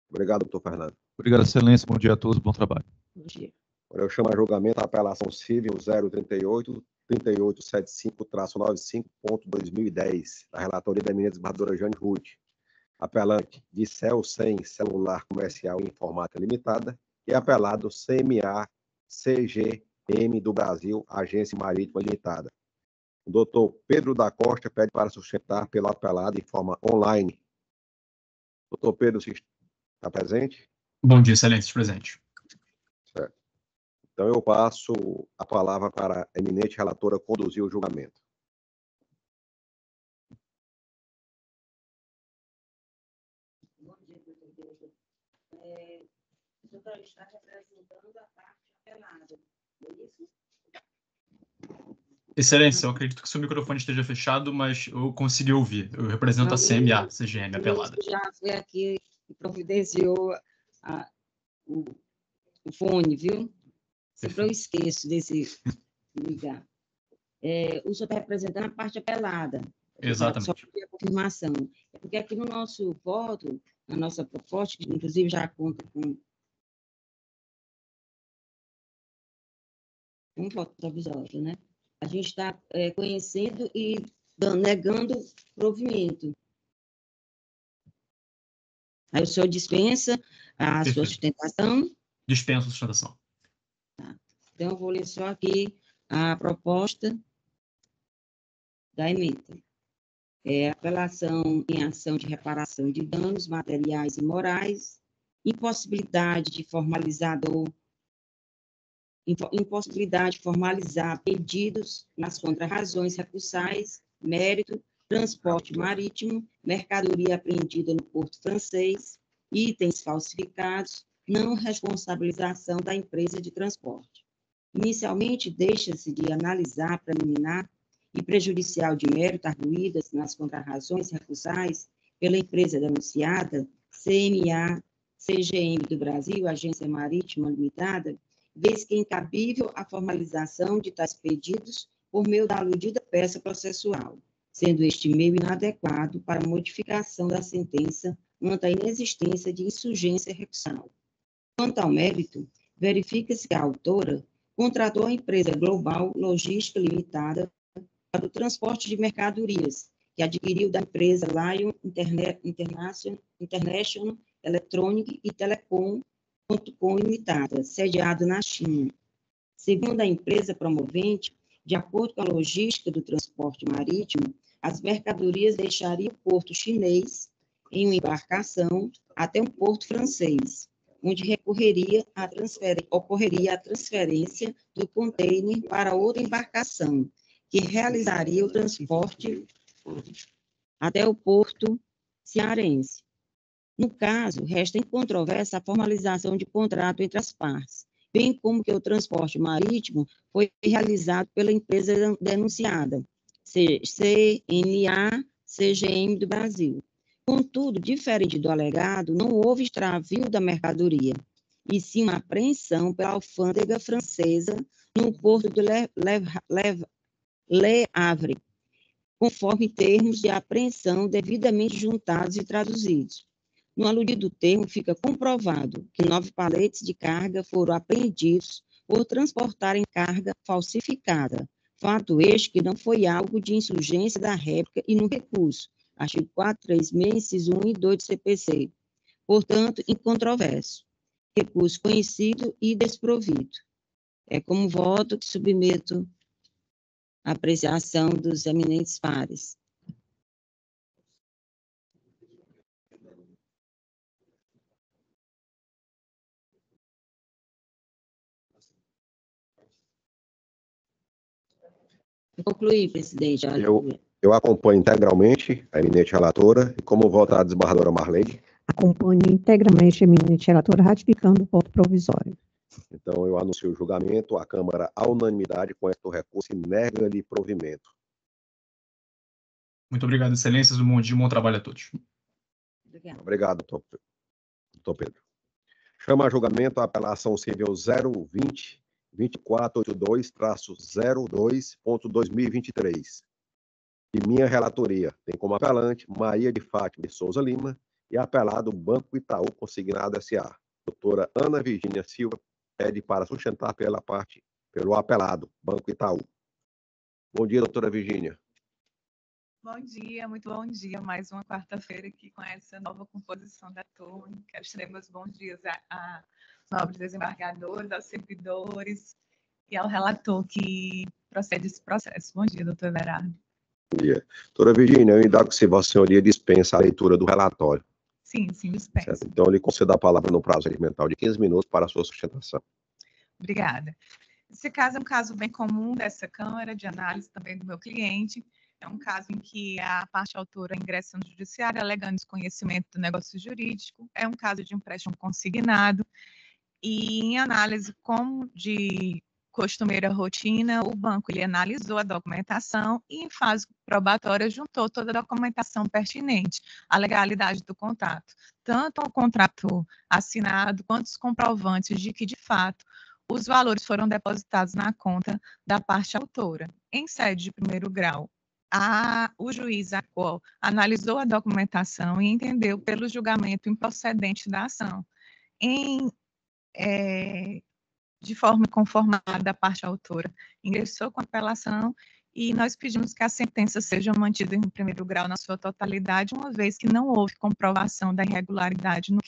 Obrigado, doutor Fernando. Obrigado, excelência. Bom dia a todos. Bom trabalho. Bom dia. Agora eu chamo a julgamento a apelação civil 038-3875-95.2010, da relatoria da eminente Bardora Jane Ruth, apelante de Cel 100 Celular Comercial em Informática Limitada e apelado CMA CGM do Brasil, Agência Marítima Limitada. O doutor Pedro da Costa pede para sustentar pelo apelado em forma online. Doutor Pedro, se está presente? Bom dia, excelência, presente. Certo. Então, eu passo a palavra para a eminente relatora conduzir o julgamento. Bom dia, doutor Pedro. O doutor está representando a parte apelada, não é isso? Excelência, eu acredito que seu microfone esteja fechado, mas eu consegui ouvir. Eu represento a CMA, CGM, apelada. Já foi aqui e providenciou o fone, viu? Sempre eu esqueço desse ligar. O senhor está representando a parte apelada. Exatamente. Só para a confirmação. É porque aqui no nosso voto, na nossa proposta, que inclusive já conta com um voto provisório, né? A gente está conhecendo e negando provimento. Aí o senhor dispensa a sua sustentação? Dispensa a sustentação. Tá. Então, eu vou ler só aqui a proposta da ementa. Apelação em ação de reparação de danos materiais e morais, impossibilidade de formalizar pedidos nas contrarrazões recursais, mérito, transporte marítimo, mercadoria apreendida no porto francês, itens falsificados, não responsabilização da empresa de transporte. Inicialmente, deixa-se de analisar preliminar e prejudicial de mérito arguídas nas contrarrazões recursais pela empresa denunciada, CMA, CGM do Brasil, Agência Marítima Limitada, vez que é incabível a formalização de tais pedidos por meio da aludida peça processual, sendo este meio inadequado para modificação da sentença quanto à inexistência de insurgência recursal. Quanto ao mérito, verifica-se que a autora contratou a empresa Global Logística Limitada para o transporte de mercadorias, que adquiriu da empresa Lion International Electronic e Telecom Limitada, sediada na China. Segundo a empresa promovente, de acordo com a logística do transporte marítimo, as mercadorias deixariam o porto chinês em uma embarcação até um porto francês, onde ocorreria a transferência do container para outra embarcação, que realizaria o transporte até o porto cearense. No caso, resta em controvérsia a formalização de contrato entre as partes, bem como que o transporte marítimo foi realizado pela empresa denunciada, CNA CGM do Brasil. Contudo, diferente do alegado, não houve extravio da mercadoria, e sim uma apreensão pela alfândega francesa no porto de Le Havre, conforme termos de apreensão devidamente juntados e traduzidos. No aludido termo, fica comprovado que 9 paletes de carga foram apreendidos por transportarem carga falsificada, fato este que não foi algo de insurgência da réplica e no recurso, artigo 436, inciso 1 e 2 do CPC, portanto, incontroverso, recurso conhecido e desprovido. É como voto que submeto à apreciação dos eminentes pares. Concluir, presidente. Eu acompanho integralmente a eminente relatora e como vota a desembargadora Marlene. Acompanho integralmente a eminente relatora, ratificando o voto provisório. Então, eu anuncio o julgamento, a Câmara, à unanimidade, conhece o recurso e nega-lhe provimento. Muito obrigado, excelências. Um bom dia, um bom trabalho a todos. Obrigado, doutor Pedro. Chama a julgamento a apelação civil 020-2482-02.2023. De minha relatoria, tem como apelante Maria de Fátima de Souza Lima e apelado Banco Itaú Consignado S.A. Doutora Ana Virgínia Silva pede para sustentar pelo apelado Banco Itaú. Bom dia, doutora Virgínia. Bom dia, muito bom dia. Mais uma quarta-feira aqui com essa nova composição da turma. Quero estender meus bons dias a nobres desembargadores, aos servidores e ao relator que procede esse processo. Bom dia, doutor Everardo. Bom dia. Doutora Virgínia, eu indago se Vossa Senhoria dispensa a leitura do relatório. Sim, dispensa. Certo? Então, eu lhe concedo a palavra no prazo regimental de 15 minutos para a sua sustentação. Obrigada. Esse caso é um caso bem comum dessa Câmara, de análise também do meu cliente. É um caso em que a parte autora ingressa no judiciário alegando desconhecimento do negócio jurídico. É um caso de empréstimo consignado. E em análise como de costumeira rotina, o banco ele analisou a documentação e em fase probatória juntou toda a documentação pertinente à legalidade do contrato. Tanto o contrato assinado quanto os comprovantes de que, de fato, os valores foram depositados na conta da parte autora. Em sede de primeiro grau, o juiz analisou a documentação e entendeu pelo julgamento improcedente da ação. De forma conformada, a parte autora ingressou com apelação e nós pedimos que a sentença seja mantida em primeiro grau na sua totalidade, uma vez que não houve comprovação da irregularidade no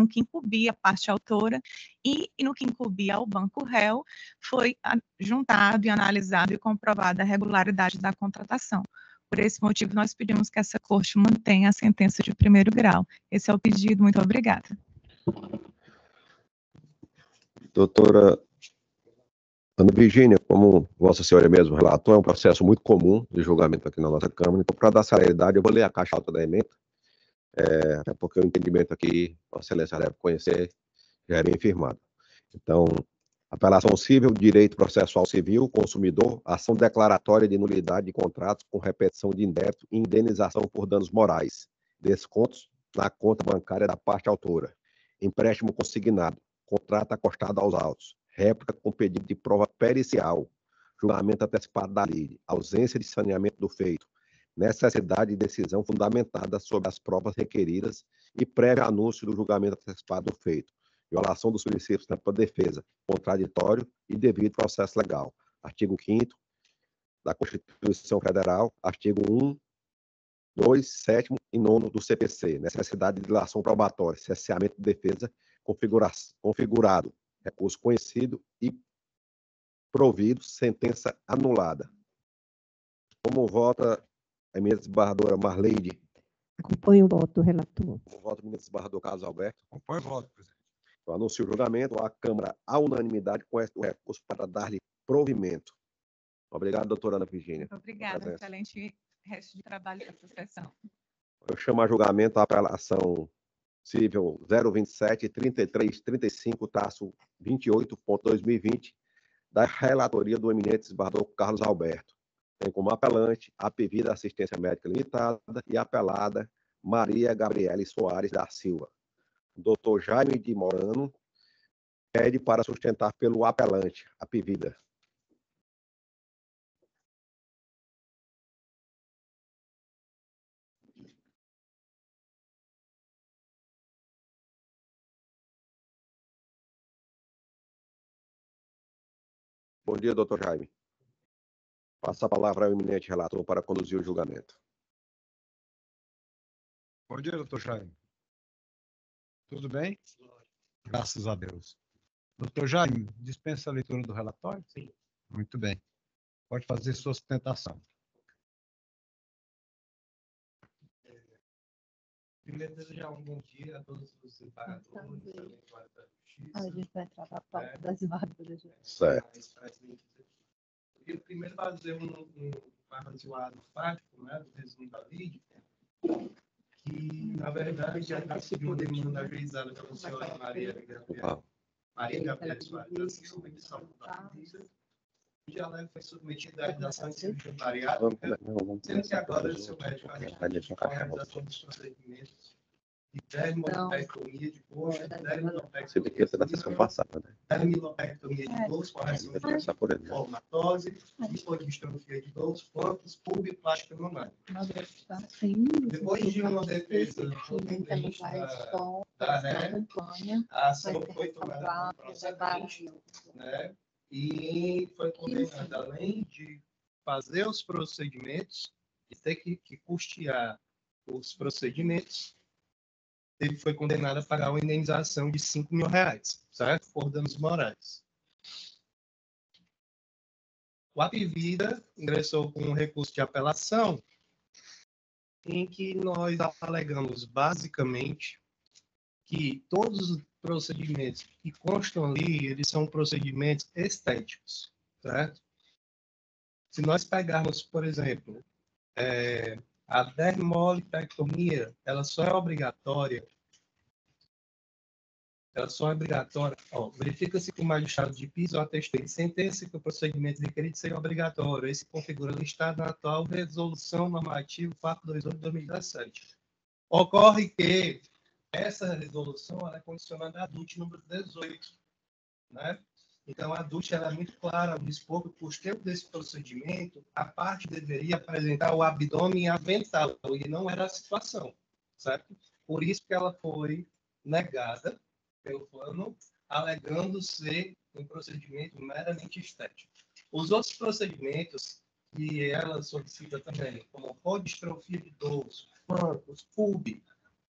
que incumbia a parte autora e no que incumbia ao banco réu, foi juntado e analisado e comprovada a regularidade da contratação. Por esse motivo, nós pedimos que essa corte mantenha a sentença de primeiro grau. Esse é o pedido. Muito obrigada. Doutora Ana Virgínia, como Vossa Senhora mesmo relatou, é um processo muito comum de julgamento aqui na nossa Câmara. Então, para dar celeridade, eu vou ler a caixa alta da ementa, até porque o entendimento aqui, Vossa Excelência deve conhecer, já é bem firmado. Então, apelação civil, direito processual civil, consumidor, ação declaratória de nulidade de contratos com repetição de indébito e indenização por danos morais, descontos na conta bancária da parte autora, empréstimo consignado, contrato acostado aos autos, réplica com pedido de prova pericial, julgamento antecipado da lei, ausência de saneamento do feito, necessidade de decisão fundamentada sobre as provas requeridas e prévio anúncio do julgamento antecipado do feito, violação dos princípios da defesa, contraditório e devido processo legal. Artigo 5º da Constituição Federal, artigo 1, 2, 7º e 9º do CPC, necessidade de dilação probatória, cesseamento de defesa configurado, recurso conhecido e provido, sentença anulada. Como vota a eminente desembargadora Marleide? Acompanho o voto do relator. Como vota o eminente desembargador Carlos Alberto? Acompanho o voto, presidente. Eu anuncio o julgamento, a Câmara, à unanimidade, conhece o recurso para dar-lhe provimento. Obrigado, doutora Ana Virgínia. Muito obrigada. Excelente resto de trabalho dessa sessão. Eu chamo a julgamento a apelação civil 027-3335-28.2020 da relatoria do eminente desembargador Carlos Alberto. Tem como apelante a Apivida Assistência Médica Limitada e a apelada Maria Gabriele Soares da Silva. O doutor Jaime de Morano pede para sustentar pelo apelante, a Apivida. Bom dia, doutor Jaime. Passa a palavra ao eminente relator para conduzir o julgamento. Bom dia, doutor Jaime. Tudo bem? Graças a Deus. Doutor Jaime, dispensa a leitura do relatório? Sim. Muito bem. Pode fazer sua sustentação. Primeiro, desejar um bom dia a todos os desembargadores. A gente vai entrar para a pauta das desembargadoras. Certo. queria primeiro fazer um arrazoado fático, né, do resumo da lei, que, na verdade, já está sob uma demanda ajuizada pela senhora Maria Gabriela Soares, assistente de saúde da polícia, cuja lei foi submetida à redação de secretariado, sendo que agora o seu médico com a realização dos procedimentos de dermopectomia de coxa, dermopectomia de bolso, correção de formatose, distrofia de bolso, pontos, pulviplástica mamária. Depois de uma defesa contundente da ré, a ação foi tomada como procedente, né? E foi condenada, além de fazer os procedimentos e ter que custear os procedimentos, ele foi condenado a pagar uma indenização de R$5.000, certo? Por danos morais. O Apivida ingressou com um recurso de apelação em que nós alegamos basicamente que todos os procedimentos que constam ali, eles são procedimentos estéticos, certo? Se nós pegarmos, por exemplo, a dermolipectomia, ela só é obrigatória. Verifica-se que o magistrado de piso atestou em sentença que o procedimento requerido seja obrigatório. Esse configura listado na atual resolução normativa 428/2017. Ocorre que essa resolução ela é condicionada à DUT número 18, né? Então, a DUT ela é muito clara, dispor que, por tempo desse procedimento, a parte deveria apresentar o abdômen avental, e não era a situação, certo? Por isso que ela foi negada pelo plano, alegando ser um procedimento meramente estético. Os outros procedimentos que ela solicita também, como podistrofia de dorso, flancos, pulbe,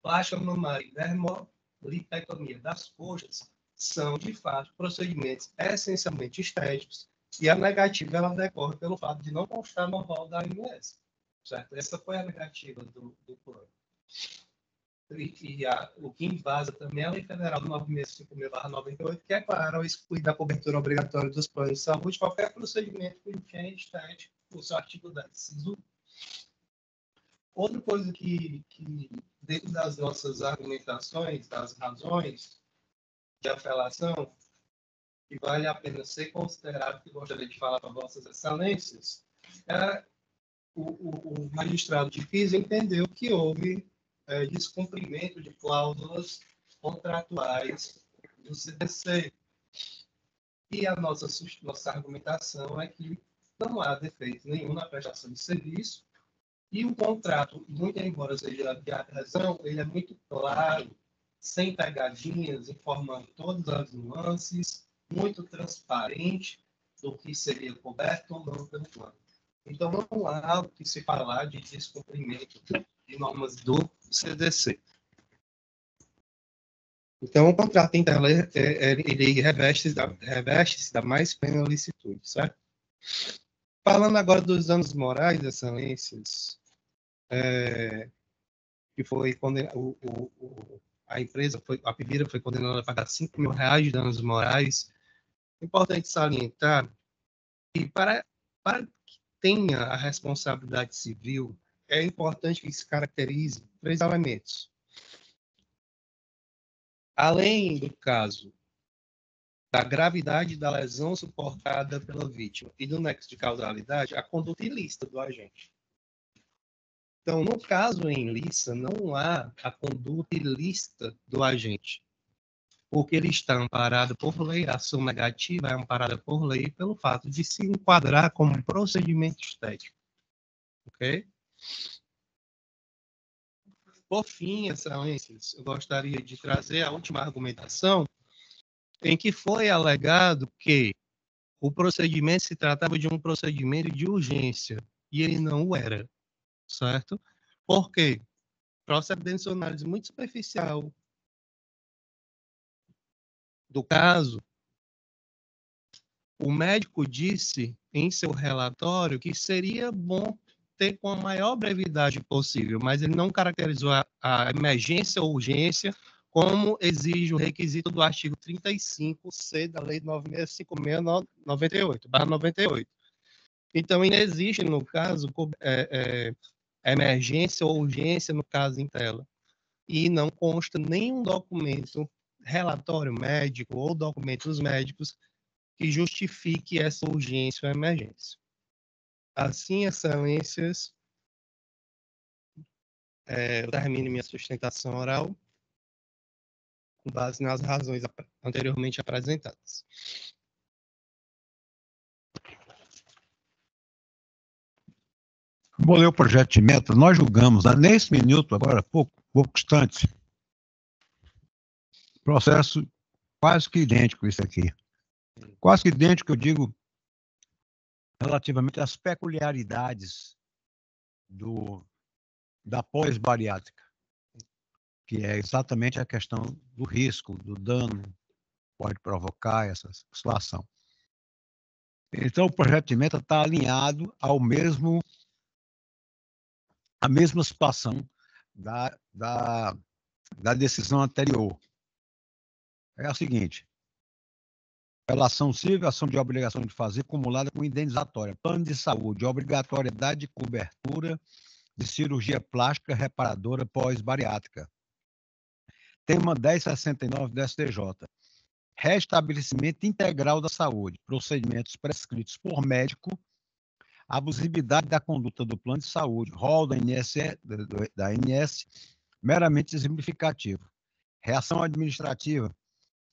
plástica mamária e dermolipectomia das coxas, são, de fato, procedimentos essencialmente estéticos, e a negativa ela decorre pelo fato de não constar no rol da ANS, certo? Essa foi a negativa do plano. O que embasa também é a Lei Federal 9.656/98, que é clara ao excluir da cobertura obrigatória dos planos de saúde qualquer procedimento com fim estético, o seu artigo 10, inciso 1. Outra coisa que, dentro das nossas argumentações, das razões de apelação, que vale a pena ser considerado, que gostaria de falar para vossas excelências, o magistrado de piso entendeu que houve descumprimento de cláusulas contratuais do CDC. E a nossa argumentação é que não há defeito nenhum na prestação de serviço, e o contrato, muito embora seja de adesão, ele é muito claro, sem pegadinhas, informando todas as nuances, muito transparente do que seria coberto ou não pelo plano. Então, não há o que se falar de descumprimento de normas do CDC. Então, o contrato em tela, ele reveste-se da mais plena licitude, certo? Falando agora dos danos morais, excelências, que foi condenado, a empresa, a Apivida foi condenada a pagar R$5.000 de danos morais. É importante salientar que para que tenha a responsabilidade civil, é importante que se caracterize 3 elementos. Além do caso da gravidade da lesão suportada pela vítima e do nexo de causalidade, a conduta ilícita do agente. Então, no caso em Lissa, não há a conduta ilícita do agente, porque ele está amparado por lei, a ação negativa é amparada por lei pelo fato de se enquadrar como um procedimento estético. Ok? Por fim, excelências, eu gostaria de trazer a última argumentação, em que foi alegado que o procedimento se tratava de um procedimento de urgência, e ele não o era, certo? Por quê? Procedendo de análise muito superficial do caso, o médico disse em seu relatório que seria bom ter com a maior brevidade possível, mas ele não caracterizou a emergência ou urgência como exige o requisito do artigo 35C da Lei 9.656/98. Então, inexiste, no caso, emergência ou urgência, no caso, em tela. E não consta nenhum documento, relatório médico ou documentos médicos que justifique essa urgência ou emergência. Assim, excelências, eu termino minha sustentação oral com base nas razões anteriormente apresentadas. Vou ler o projeto de emenda. Nós julgamos, nesse minuto, agora, pouco distante, processo quase que idêntico isso aqui. Quase que idêntico, eu digo, relativamente às peculiaridades da pós-bariátrica, que é exatamente a questão do risco, do dano que pode provocar essa situação. Então, o projeto de emenda está alinhado à mesma situação da decisão anterior. É a seguinte: pela ação civil, ação de obrigação de fazer acumulada com indenizatória, plano de saúde, obrigatoriedade de cobertura de cirurgia plástica reparadora pós-bariátrica. Tema 1069 do STJ. Restabelecimento integral da saúde, procedimentos prescritos por médico, abusividade da conduta do plano de saúde, rol da ANS, meramente exemplificativo. Reação administrativa,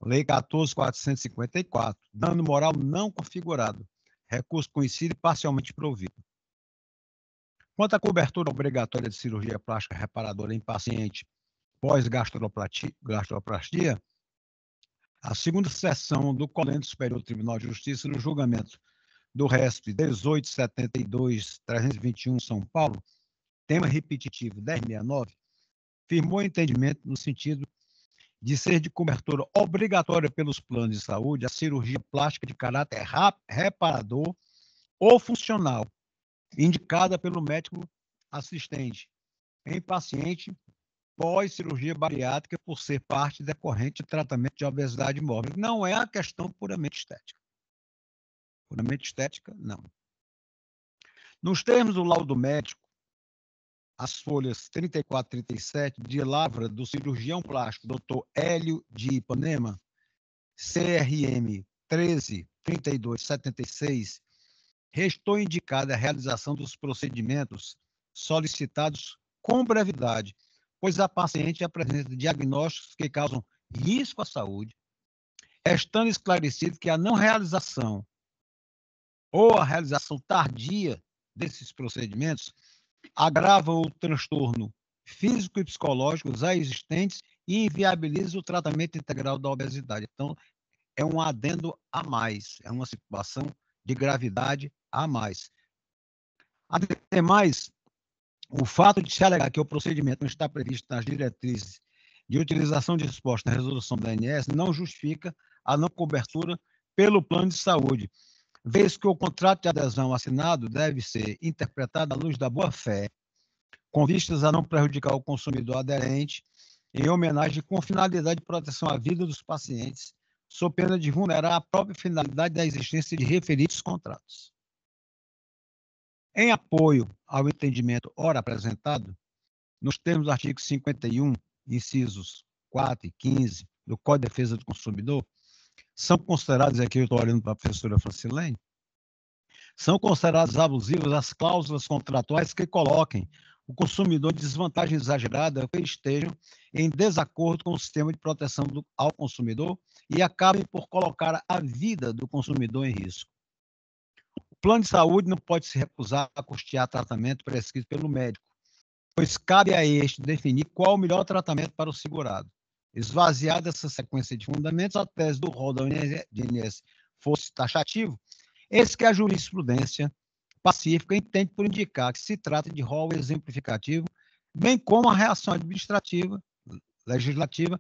Lei 14.454, dano moral não configurado, recurso conhecido e parcialmente provido. Quanto à cobertura obrigatória de cirurgia plástica reparadora em paciente pós-gastroplastia, a segunda seção do Colégio Superior do Tribunal de Justiça, no julgamento do RESP 1872-321, São Paulo, tema repetitivo 1069, firmou entendimento no sentido de ser de cobertura obrigatória pelos planos de saúde a cirurgia plástica de caráter reparador ou funcional, indicada pelo médico assistente, em paciente pós-cirurgia bariátrica por ser parte decorrente de tratamento de obesidade mórbis. Não é a questão puramente estética. Puramente estética, não. Nos termos do laudo médico, as folhas 34 e 37 de lavra do cirurgião plástico Dr. Hélio de Ipanema, CRM 13.32.76, restou indicada a realização dos procedimentos solicitados com brevidade, pois a paciente apresenta diagnósticos que causam risco à saúde, estando esclarecido que a não realização ou a realização tardia desses procedimentos agrava o transtorno físico e psicológico já existentes e inviabiliza o tratamento integral da obesidade. Então, é um adendo a mais, é uma situação de gravidade a mais. Ademais, o fato de se alegar que o procedimento não está previsto nas diretrizes de utilização disposta na resolução da ANS não justifica a não cobertura pelo plano de saúde, vez que o contrato de adesão assinado deve ser interpretado à luz da boa-fé, com vistas a não prejudicar o consumidor aderente, em homenagem com finalidade de proteção à vida dos pacientes, sob pena de vulnerar a própria finalidade da existência de referidos contratos. Em apoio ao entendimento ora apresentado, nos termos do artigo 51, incisos 4 e 15 do Código de Defesa do Consumidor, são considerados, aqui eu estou olhando para a professora Francilene, são consideradas abusivas as cláusulas contratuais que coloquem o consumidor em desvantagem exagerada ou que estejam em desacordo com o sistema de proteção ao consumidor e acabem por colocar a vida do consumidor em risco. O plano de saúde não pode se recusar a custear tratamento prescrito pelo médico, pois cabe a este definir qual o melhor tratamento para o segurado. Esvaziada essa sequência de fundamentos, a tese do rol da ANS fosse taxativo, eis que a jurisprudência pacífica entende por indicar que se trata de rol exemplificativo, bem como a reação administrativa, legislativa,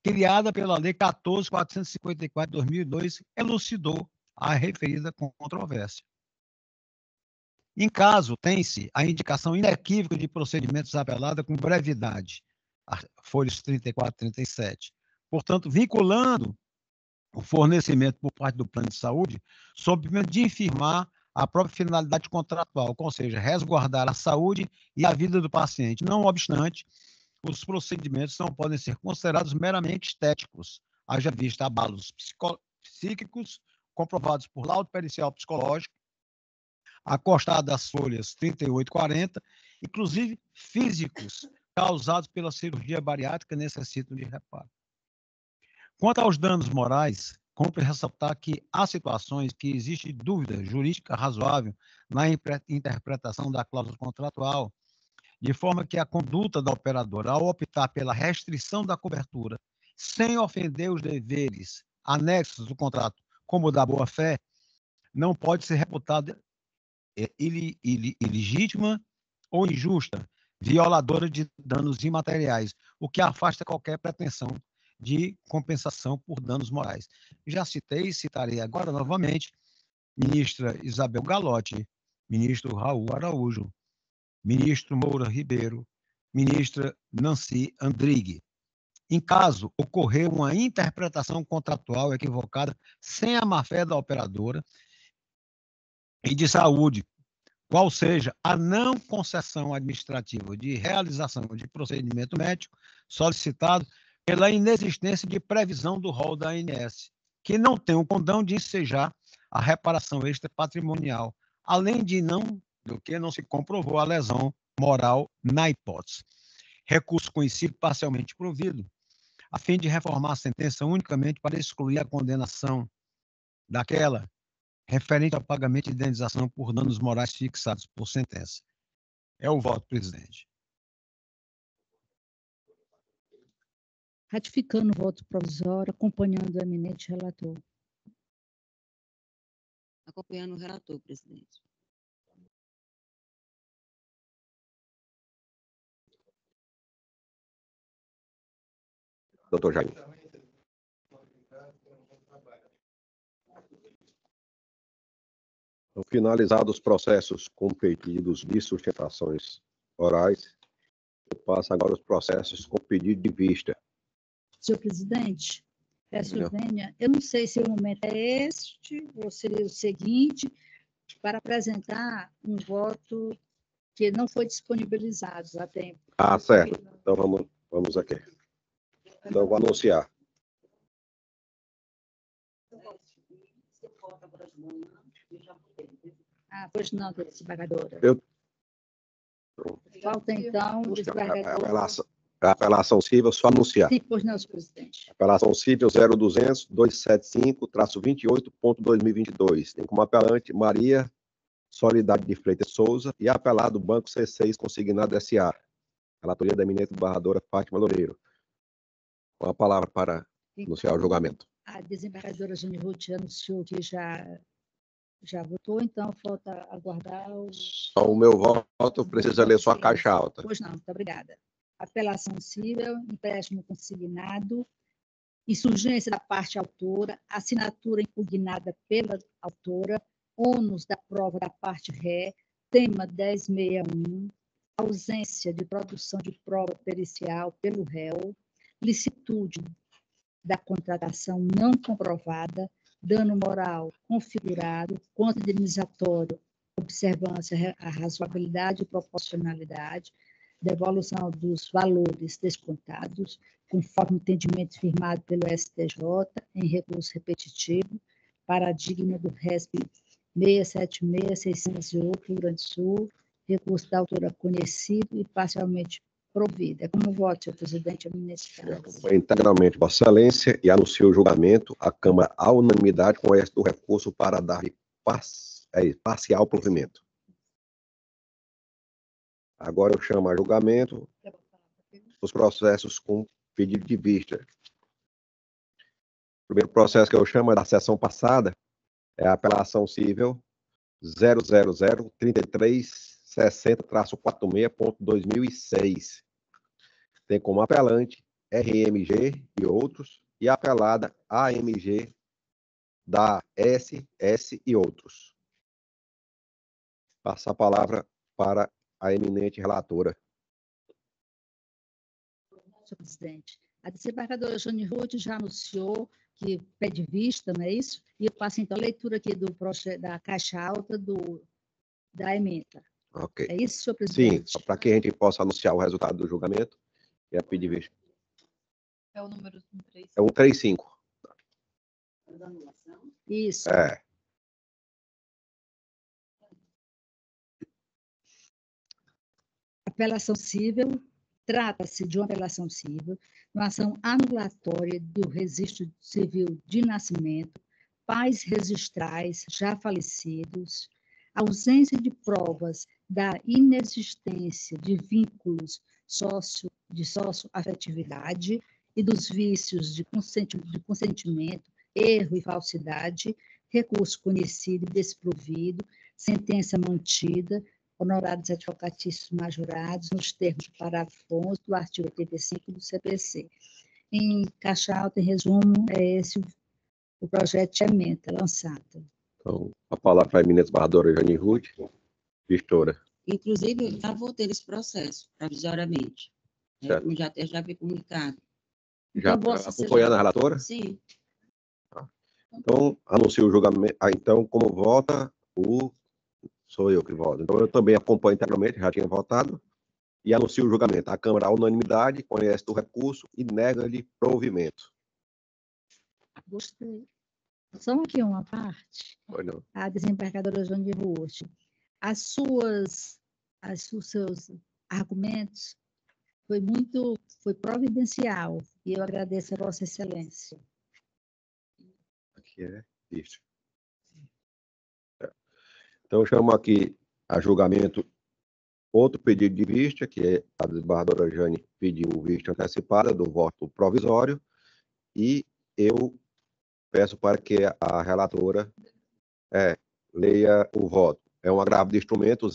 criada pela Lei 14.454 de 2002, elucidou a referida controvérsia. Em caso, tem-se a indicação inequívoca de procedimentos apelada com brevidade, folhas 34 e 37. Portanto, vinculando o fornecimento por parte do plano de saúde, sob pena de infirmar a própria finalidade contratual, ou seja, resguardar a saúde e a vida do paciente. Não obstante, os procedimentos não podem ser considerados meramente estéticos, haja vista abalos psíquicos comprovados por laudo pericial psicológico, acostado às folhas 38 e 40, inclusive físicos, causados pela cirurgia bariátrica, necessitam de reparo. Quanto aos danos morais, cumpre ressaltar que há situações que existe dúvida jurídica razoável na interpretação da cláusula contratual, de forma que a conduta da operadora, ao optar pela restrição da cobertura, sem ofender os deveres anexos do contrato, como o da boa-fé, não pode ser reputada ilegítima ou injusta, violadora de danos imateriais, o que afasta qualquer pretensão de compensação por danos morais. Já citarei agora novamente ministra Isabel Galotti, ministro Raul Araújo, ministro Moura Ribeiro, ministra Nancy Andrighi. Em caso ocorrer uma interpretação contratual equivocada sem a má-fé da operadora e de saúde, qual seja a não concessão administrativa de realização de procedimento médico solicitado pela inexistência de previsão do rol da ANS, que não tem o condão de ensejar a reparação extrapatrimonial, além do que não se comprovou a lesão moral na hipótese. Recurso conhecido parcialmente provido, a fim de reformar a sentença unicamente para excluir a condenação daquela referente ao pagamento de indenização por danos morais fixados por sentença. É o voto, presidente. Ratificando o voto provisório, acompanhando o eminente relator. Acompanhando o relator, presidente. Doutor Jaime. Finalizados os processos com pedidos de sustentações orais, eu passo agora os processos com pedido de vista. Senhor presidente, peço vênia, eu não sei se o momento é este ou seria o seguinte, para apresentar um voto que não foi disponibilizado a tempo. Ah, certo. Então vamos aqui. Então, eu vou anunciar. Ah, pois não, desembargadora. Falta, Falta, então, o desembargador. A apelação civil, só anunciar. Sim, pois não, senhor presidente. Apelação civil 0200-275-28.2022. Tem como apelante Maria Soledade de Freitas Souza e apelado Banco C6 Consignado S.A. Relatoria da eminente barradora Fátima Loureiro. Com a palavra para anunciar o julgamento. A desembargadora Jane Ruth anunciou que já votou, então falta aguardar os... O meu voto precisa ler só a caixa alta. Pois não, muito obrigada. Apelação civil, empréstimo consignado, insurgência da parte autora, assinatura impugnada pela autora, ônus da prova da parte ré, tema 1061, ausência de produção de prova pericial pelo réu, licitude da contratação não comprovada, dano moral configurado, contra indenizatório, observância à razoabilidade e proporcionalidade, devolução dos valores descontados, conforme entendimento firmado pelo STJ, em recurso repetitivo, paradigma do RESP 676-608, Rio Grande do Sul, recurso da autora conhecido e parcialmente provida. É como voto, senhor presidente, Acompanho integralmente Vossa Excelência e anuncio o julgamento. A Câmara, à unanimidade, conhece do recurso para dar parcial provimento. Agora eu chamo a julgamento os processos com pedido de vista. O primeiro processo que eu chamo é da sessão passada, é a apelação civil 000-3360-46.2006. Tem como apelante RMG e outros, e apelada AMG da SS e outros. Passo a palavra para a eminente relatora. Senhor presidente, a desembargadora Jane Ruth já anunciou que pede vista, não é isso? E eu passo, então, a leitura aqui da caixa alta da ementa. Ok. É isso, senhor Sim, presidente? só para que a gente possa anunciar o resultado do julgamento e a pedir vista. É o número 135. É 135. Isso. É. Apelação cível. Trata-se de uma apelação cível, uma ação anulatória do registro civil de nascimento, pais registrais já falecidos, ausência de provas da inexistência de vínculos de socioafetividade e dos vícios de consentimento, erro e falsidade, recurso conhecido e desprovido, sentença mantida, honorários advocatícios majorados, nos termos do parágrafo 11 do artigo 85 do CPC. Em caixa alta, em resumo, é esse o projeto de ementa lançado. Então, a palavra para a eminente desembargadora Jane Ruth, gestora. Inclusive, eu já votei esse processo, provisoriamente. Certo. Como já foi comunicado. Já Então, acompanhando a relatora? Sim. Então, anuncio o julgamento. Então, como vota, sou eu que voto. Então, eu também acompanho integralmente, já tinha votado, e anuncio o julgamento. A Câmara, à unanimidade, conhece do recurso e nega-lhe provimento. Gostei. Só aqui uma parte. Foi não. A desembargadora Jane Ruth, os seus argumentos foi providencial, e eu agradeço a Vossa Excelência. Aqui é isso. Então, eu chamo aqui a julgamento outro pedido de vista, que é a desembargadora Jane pediu vista antecipada do voto provisório, e eu peço para que a relatora leia o voto. É um agravo de instrumento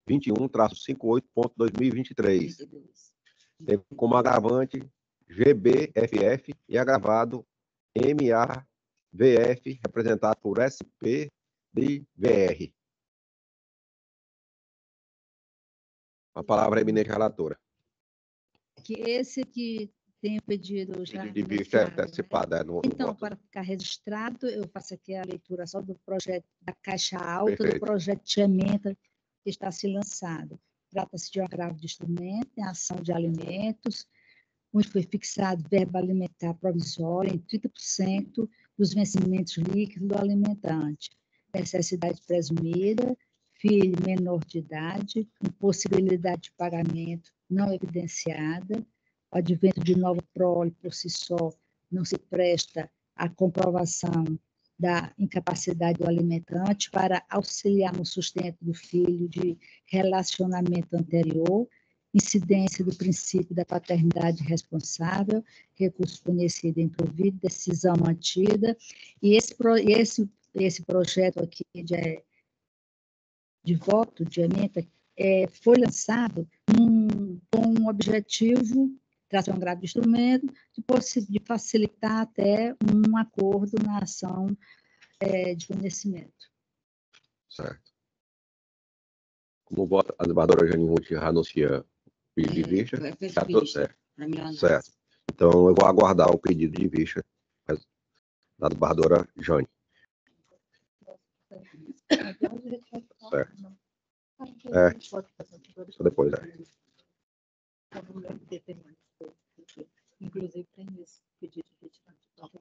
063-821-21-58.2023. Tem como agravante GBFF e agravado MAVF, representado por SP de VR. A palavra é eminente relatora. Que esse que tem pedido já... Pedido de vista antecipada. Né? Então, para ficar registrado, eu faço aqui a leitura só do projeto da caixa alta, Perfeito. Do projeto de ementa que está se lançado. Trata-se de um agravo de instrumento em ação de alimentos, onde foi fixado verba alimentar provisória em 30% dos vencimentos líquidos do alimentante. Necessidade presumida, filho menor de idade, impossibilidade de pagamento não evidenciada, o advento de nova prole por si só não se presta à comprovação da incapacidade do alimentante para auxiliar no sustento do filho de relacionamento anterior, incidência do princípio da paternidade responsável, recurso conhecido e improvido, decisão mantida, e esse projeto aqui de voto, de ementa, foi lançado com um objetivo, trata um grave de instrumento, de facilitar até um acordo na ação de fornecimento. Certo. Como vota, a desembargadora Jane Ruth anuncia o pedido de vista. Está tudo certo. Certo. Então, eu vou aguardar o pedido de vista da desembargadora Jane. Certo. Só depois, Inclusive, tem esse pedido de retirada de prova.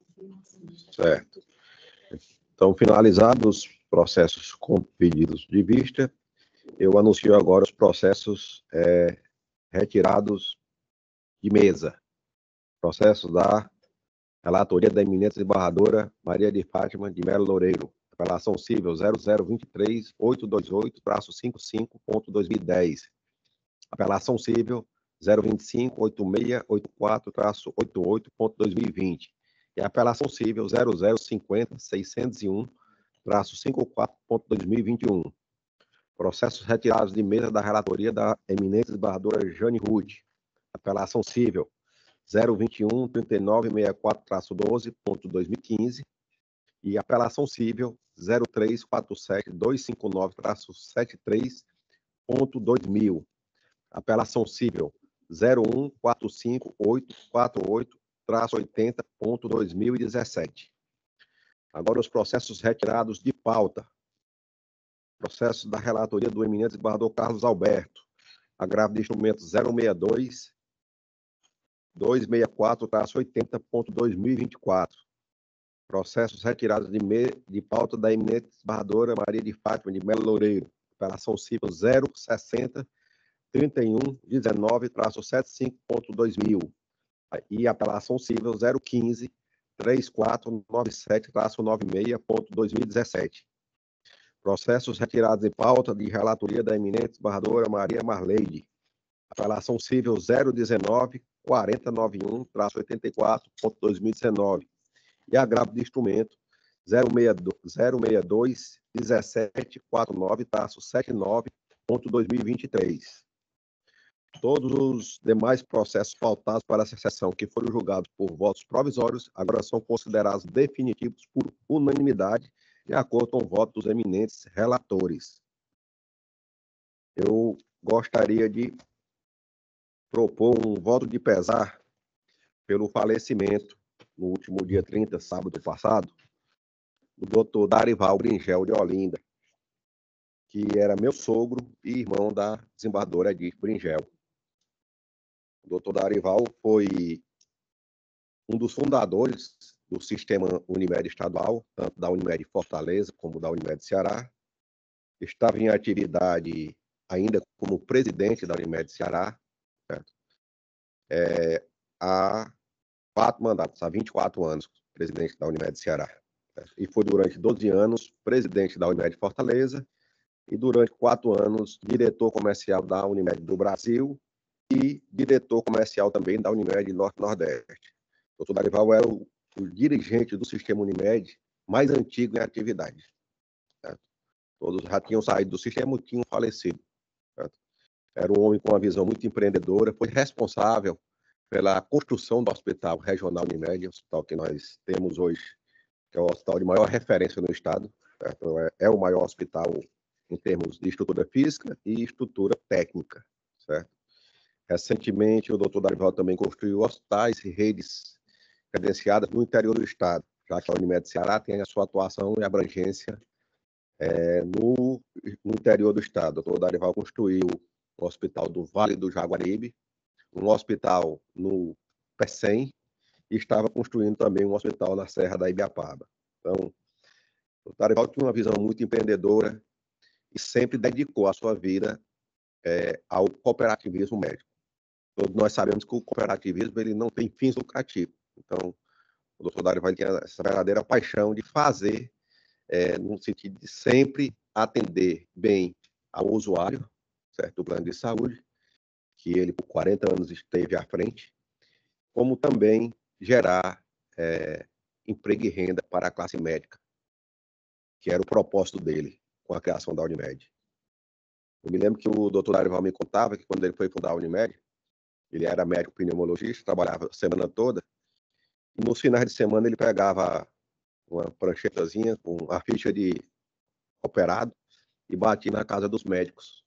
Certo. Então, finalizados os processos com pedidos de vista, eu anuncio agora os processos retirados de mesa. Processo da relatoria da eminente desembargadora Maria de Fátima de Melo Loureiro. Apelação civil 0023825.2010. Apelação civil 0258684-88.2020. E a apelação civil 0050601-54.2021. Processos retirados de mesa da relatoria da eminente desembargadora Jane Ruth. Apelação civil 021-3964-12.2015 e apelação cível 0347-259-73.2000. Apelação cível 0145848 2017. Agora, os processos retirados de pauta. Processo da relatoria do eminente desembargador Carlos Alberto. Agravo de instrumento 062 264-80.2024. Processos retirados de pauta da eminente desembargadora Maria de Fátima de Melo Loureiro. Operação civil 060-3119-75.2000. E apelação civil 015-3497-96.2017. Processos retirados de pauta de relatoria da eminente desembargadora Maria Marleide. Apelação civil 019-4091-84.2019. E agravo de instrumento 062-1749-79.2023. Todos os demais processos pautados para essa sessão que foram julgados por votos provisórios agora são considerados definitivos por unanimidade, de acordo com o voto dos eminentes relatores. Eu gostaria de propor um voto de pesar pelo falecimento, no último dia 30, sábado passado, do doutor Darival Bringel de Olinda, que era meu sogro e irmão da desembargadora Edith Bringel. O doutor Darival foi um dos fundadores do sistema Unimed estadual, tanto da Unimed Fortaleza como da Unimed Ceará. Estava em atividade ainda como presidente da Unimed Ceará, certo? Há 4 mandatos, há 24 anos, presidente da Unimed Ceará. Certo? E foi durante 12 anos presidente da Unimed Fortaleza e durante 4 anos diretor comercial da Unimed do Brasil e diretor comercial também da Unimed Norte-Nordeste. O doutor Darival era o dirigente do sistema Unimed mais antigo em atividade. Certo? Todos já tinham saído do sistema e tinham falecido. Certo? Era um homem com uma visão muito empreendedora, foi responsável pela construção do Hospital Regional Unimed, o hospital que nós temos hoje, que é o hospital de maior referência no estado. Certo? É o maior hospital em termos de estrutura física e estrutura técnica. Certo? Recentemente, o doutor Darival também construiu hospitais e redes credenciadas no interior do estado, já que a Unimed Ceará tem a sua atuação e abrangência no interior do estado. O doutor Darival construiu o Hospital do Vale do Jaguaribe, um hospital no Pecém, e estava construindo também um hospital na Serra da Ibiapaba. Então, o Darival tinha uma visão muito empreendedora e sempre dedicou a sua vida ao cooperativismo médico. Todos nós sabemos que o cooperativismo ele não tem fins lucrativos. Então, o doutor Darival tinha essa verdadeira paixão de fazer, no sentido de sempre atender bem ao usuário, certo, do plano de saúde, que ele por 40 anos esteve à frente, como também gerar emprego e renda para a classe médica, que era o propósito dele com a criação da Unimed. Eu me lembro que o doutor Darival me contava que quando ele foi fundar a Unimed, ele era médico pneumologista, trabalhava a semana toda, e nos finais de semana ele pegava uma pranchetazinha com a ficha de operado e batia na casa dos médicos,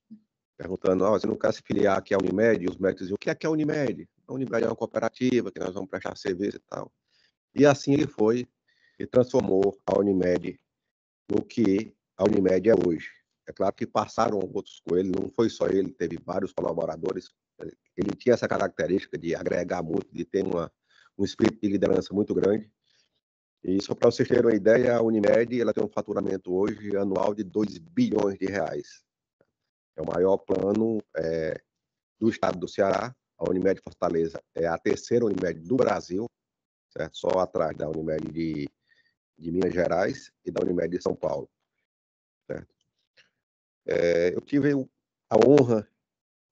perguntando: você não quer se filiar aqui à Unimed? E os médicos diziam: o que é a Unimed? A Unimed é uma cooperativa que nós vamos prestar serviço e tal. E assim ele foi e transformou a Unimed no que a Unimed é hoje. É claro que passaram outros com ele, não foi só ele, teve vários colaboradores. Ele tinha essa característica de agregar muito, de ter um espírito de liderança muito grande. E só para vocês terem uma ideia, a Unimed ela tem um faturamento hoje anual de 2 bilhões de reais. É o maior plano do estado do Ceará. A Unimed Fortaleza é a terceira Unimed do Brasil, certo? Só atrás da Unimed de Minas Gerais e da Unimed de São Paulo. Certo? Eu tive a honra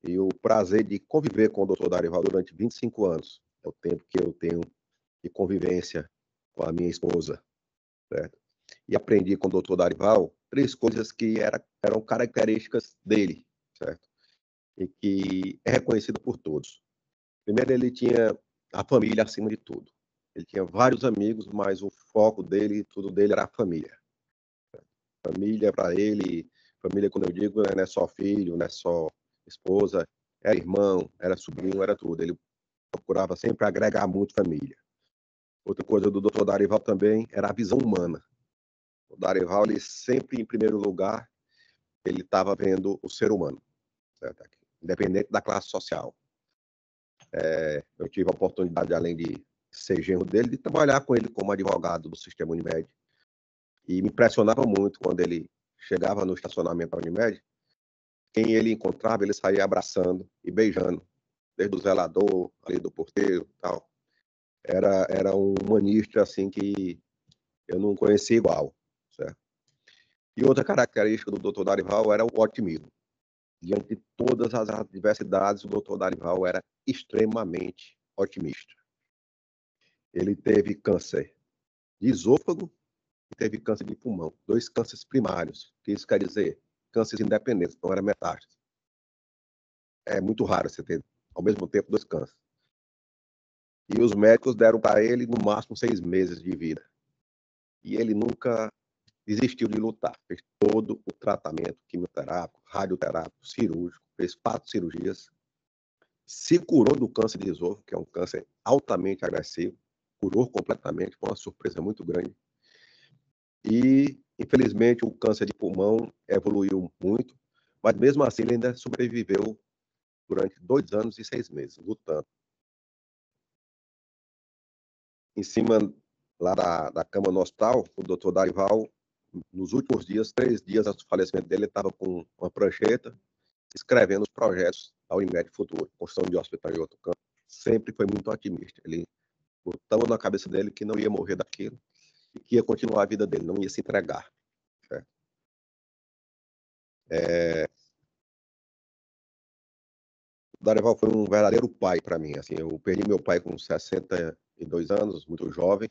e o prazer de conviver com o doutor Darival durante 25 anos. É o tempo que eu tenho de convivência com a minha esposa. Certo? E aprendi com o doutor Darival 3 coisas que eram características dele, certo? E que é reconhecido por todos. Primeiro, ele tinha a família acima de tudo. Ele tinha vários amigos, mas o foco dele, tudo dele era a família. Família para ele, família, quando eu digo, não é só filho, não é só esposa, era irmão, era sobrinho, era tudo. Ele procurava sempre agregar muito família. Outra coisa do Dr. Darival também era a visão humana. O Darival, ele sempre, em primeiro lugar, ele estava vendo o ser humano, certo? Independente da classe social. Eu tive a oportunidade, além de ser genro dele, de trabalhar com ele como advogado do sistema Unimed. E me impressionava muito quando ele chegava no estacionamento da Unimed, quem ele encontrava, ele saía abraçando e beijando, desde o zelador, ali do porteiro e tal. Era um humanista, assim, que eu não conhecia igual, certo? E outra característica do Dr. Darival era o otimismo. Diante de todas as adversidades, o Dr. Darival era extremamente otimista. Ele teve câncer de esôfago e teve câncer de pulmão, 2 cânceres primários, que isso quer dizer cânceres independentes, não era metástase. É muito raro você ter, ao mesmo tempo, 2 cânceres. E os médicos deram para ele, no máximo, 6 meses de vida. E ele nunca desistiu de lutar. Fez todo o tratamento quimioterápico, radioterápico, cirúrgico, fez 4 cirurgias, se curou do câncer de esôfago, que é um câncer altamente agressivo, curou completamente, foi uma surpresa muito grande. E, infelizmente, o câncer de pulmão evoluiu muito, mas mesmo assim ele ainda sobreviveu durante 2 anos e 6 meses, lutando. Em cima lá da cama no hospital, o Dr. Darival, nos últimos dias, 3 dias antes do falecimento dele, ele estava com uma prancheta, escrevendo os projetos da Unimed Futuro, construção de hospital em outro campo. Sempre foi muito otimista. Ele botava na cabeça dele que não ia morrer daquilo e que ia continuar a vida dele, não ia se entregar. Certo? O Darival foi um verdadeiro pai para mim. Assim, eu perdi meu pai com 62 anos, muito jovem,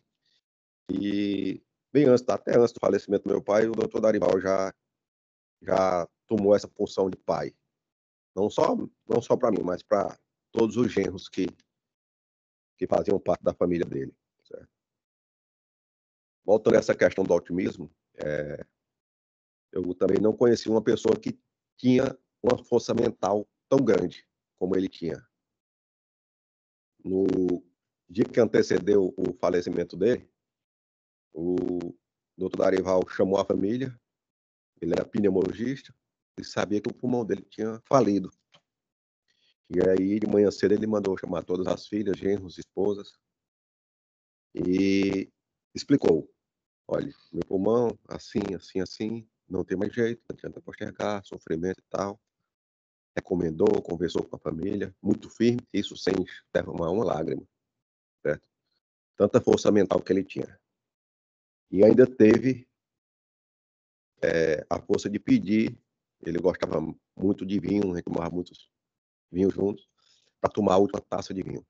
e bem antes, até antes do falecimento do meu pai, o Dr. Darival já tomou essa função de pai. Não só para mim, mas para todos os genros que faziam parte da família dele. Certo? Voltando a essa questão do otimismo, eu também não conheci uma pessoa que tinha uma força mental tão grande como ele tinha. No dia que antecedeu o falecimento dele, o Dr. Darival chamou a família, ele era pneumologista, e sabia que o pulmão dele tinha falido. E aí, de manhã cedo, ele mandou chamar todas as filhas, genros, esposas, e explicou: olha, meu pulmão, assim, assim, assim, não tem mais jeito, não adianta postergar, sofrimento e tal. Recomendou, conversou com a família, muito firme, isso sem derramar uma lágrima, certo? Tanta força mental que ele tinha. E ainda teve a força de pedir, ele gostava muito de vinho, a gente tomava muitos vinhos juntos, para tomar a última taça de vinho.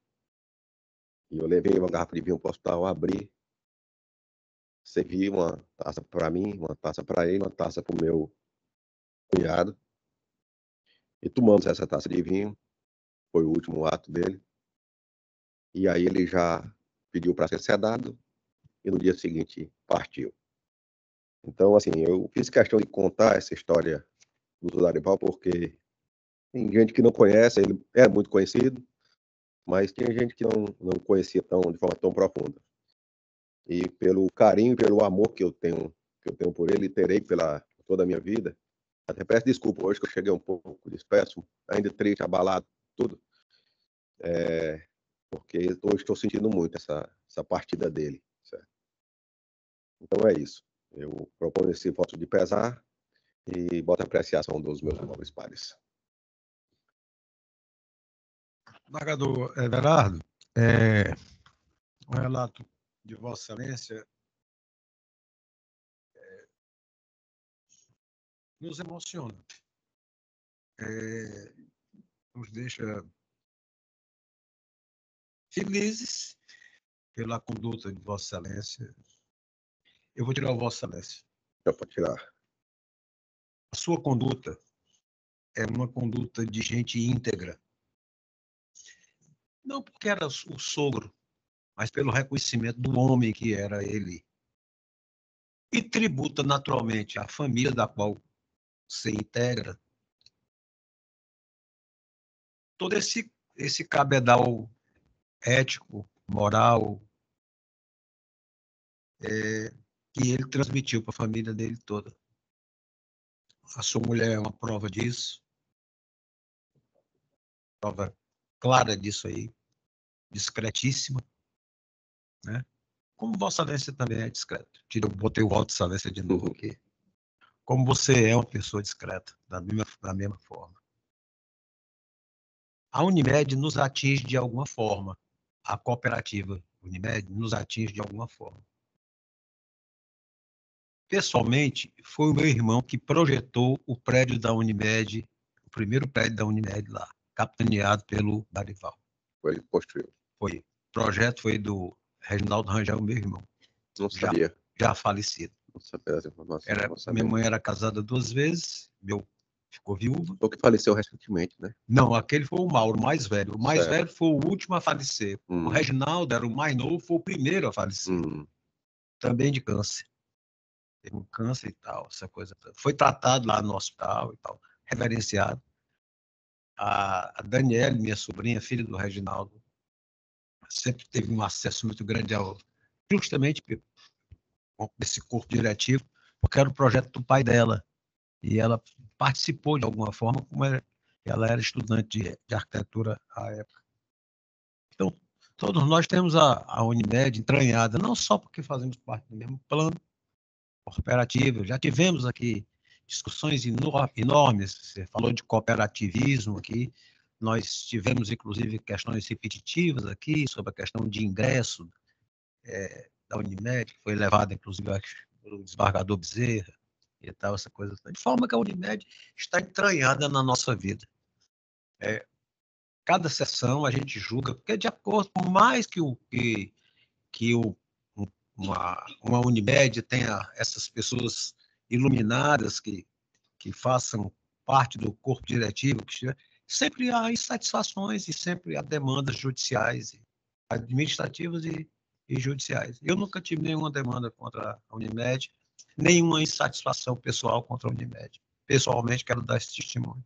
E eu levei uma garrafa de vinho para o hospital, abri, servi uma taça para mim, uma taça para ele, uma taça para o meu cunhado, e tomamos essa taça de vinho, foi o último ato dele, e aí ele já pediu para ser sedado, e no dia seguinte partiu. Então, assim, eu fiz questão de contar essa história do Darival, porque tem gente que não conhece, ele é muito conhecido, mas tem gente que não conhecia de forma tão profunda. E pelo carinho e pelo amor que eu tenho por ele e terei pela toda a minha vida, até peço desculpa hoje que eu cheguei um pouco disperso, ainda triste, abalado, tudo, porque hoje estou sentindo muito essa partida dele. Certo? Então é isso. Eu proponho esse voto de pesar e boto a apreciação dos meus nobres pares. Embargador Everardo, o relato de Vossa Excelência nos emociona, nos deixa felizes pela conduta de Vossa Excelência. Eu vou tirar o Vossa Excelência. Já pode tirar. A sua conduta é uma conduta de gente íntegra. Não porque era o sogro, mas pelo reconhecimento do homem que era ele. E tributa naturalmente à família da qual se integra todo esse cabedal ético, moral, que ele transmitiu para a família dele toda. A sua mulher é uma prova disso, prova clara disso aí, discretíssima, né? Como Vossa Excelência também é discreto. Eu botei o voto de excelência de novo aqui. Como você é uma pessoa discreta, da mesma forma. A Unimed nos atinge de alguma forma. A cooperativa Unimed nos atinge de alguma forma. Pessoalmente, foi o meu irmão que projetou o prédio da Unimed, o primeiro prédio da Unimed lá, capitaneado pelo Darival. Foi ele que construiu. Foi. O projeto foi do Reginaldo Rangel, meu irmão. Não sabia. Já falecido. Não sabia das informações. Minha mãe era casada 2 vezes, ficou viúva. O que faleceu recentemente, né? Não, aquele foi o Mauro, o mais velho. O mais Certo. velho foi o último a falecer. O Reginaldo era o mais novo, foi o primeiro a falecer. Também de câncer. Teve um câncer e tal, essa coisa toda. Foi tratado lá no hospital e tal, reverenciado. A Daniele, minha sobrinha, filha do Reginaldo, sempre teve um acesso muito grande justamente desse corpo diretivo, porque era o projeto do pai dela. E ela participou de alguma forma, como ela era estudante de arquitetura à época. Então, todos nós temos a Unimed entranhada, não só porque fazemos parte do mesmo plano cooperativo. Já tivemos aqui discussões enormes, você falou de cooperativismo aqui, nós tivemos, inclusive, questões repetitivas aqui sobre a questão de ingresso da Unimed, que foi levada, inclusive, pelo desembargador Bezerra e tal, essa coisa. De forma que a Unimed está entranhada na nossa vida. Cada sessão a gente julga, porque de acordo, por mais que uma Unimed tenha essas pessoas iluminadas que façam parte do corpo diretivo, sempre há insatisfações e sempre há demandas judiciais, administrativas e judiciais. Eu nunca tive nenhuma demanda contra a Unimed, nenhuma insatisfação pessoal contra a Unimed. Pessoalmente, quero dar esse testemunho.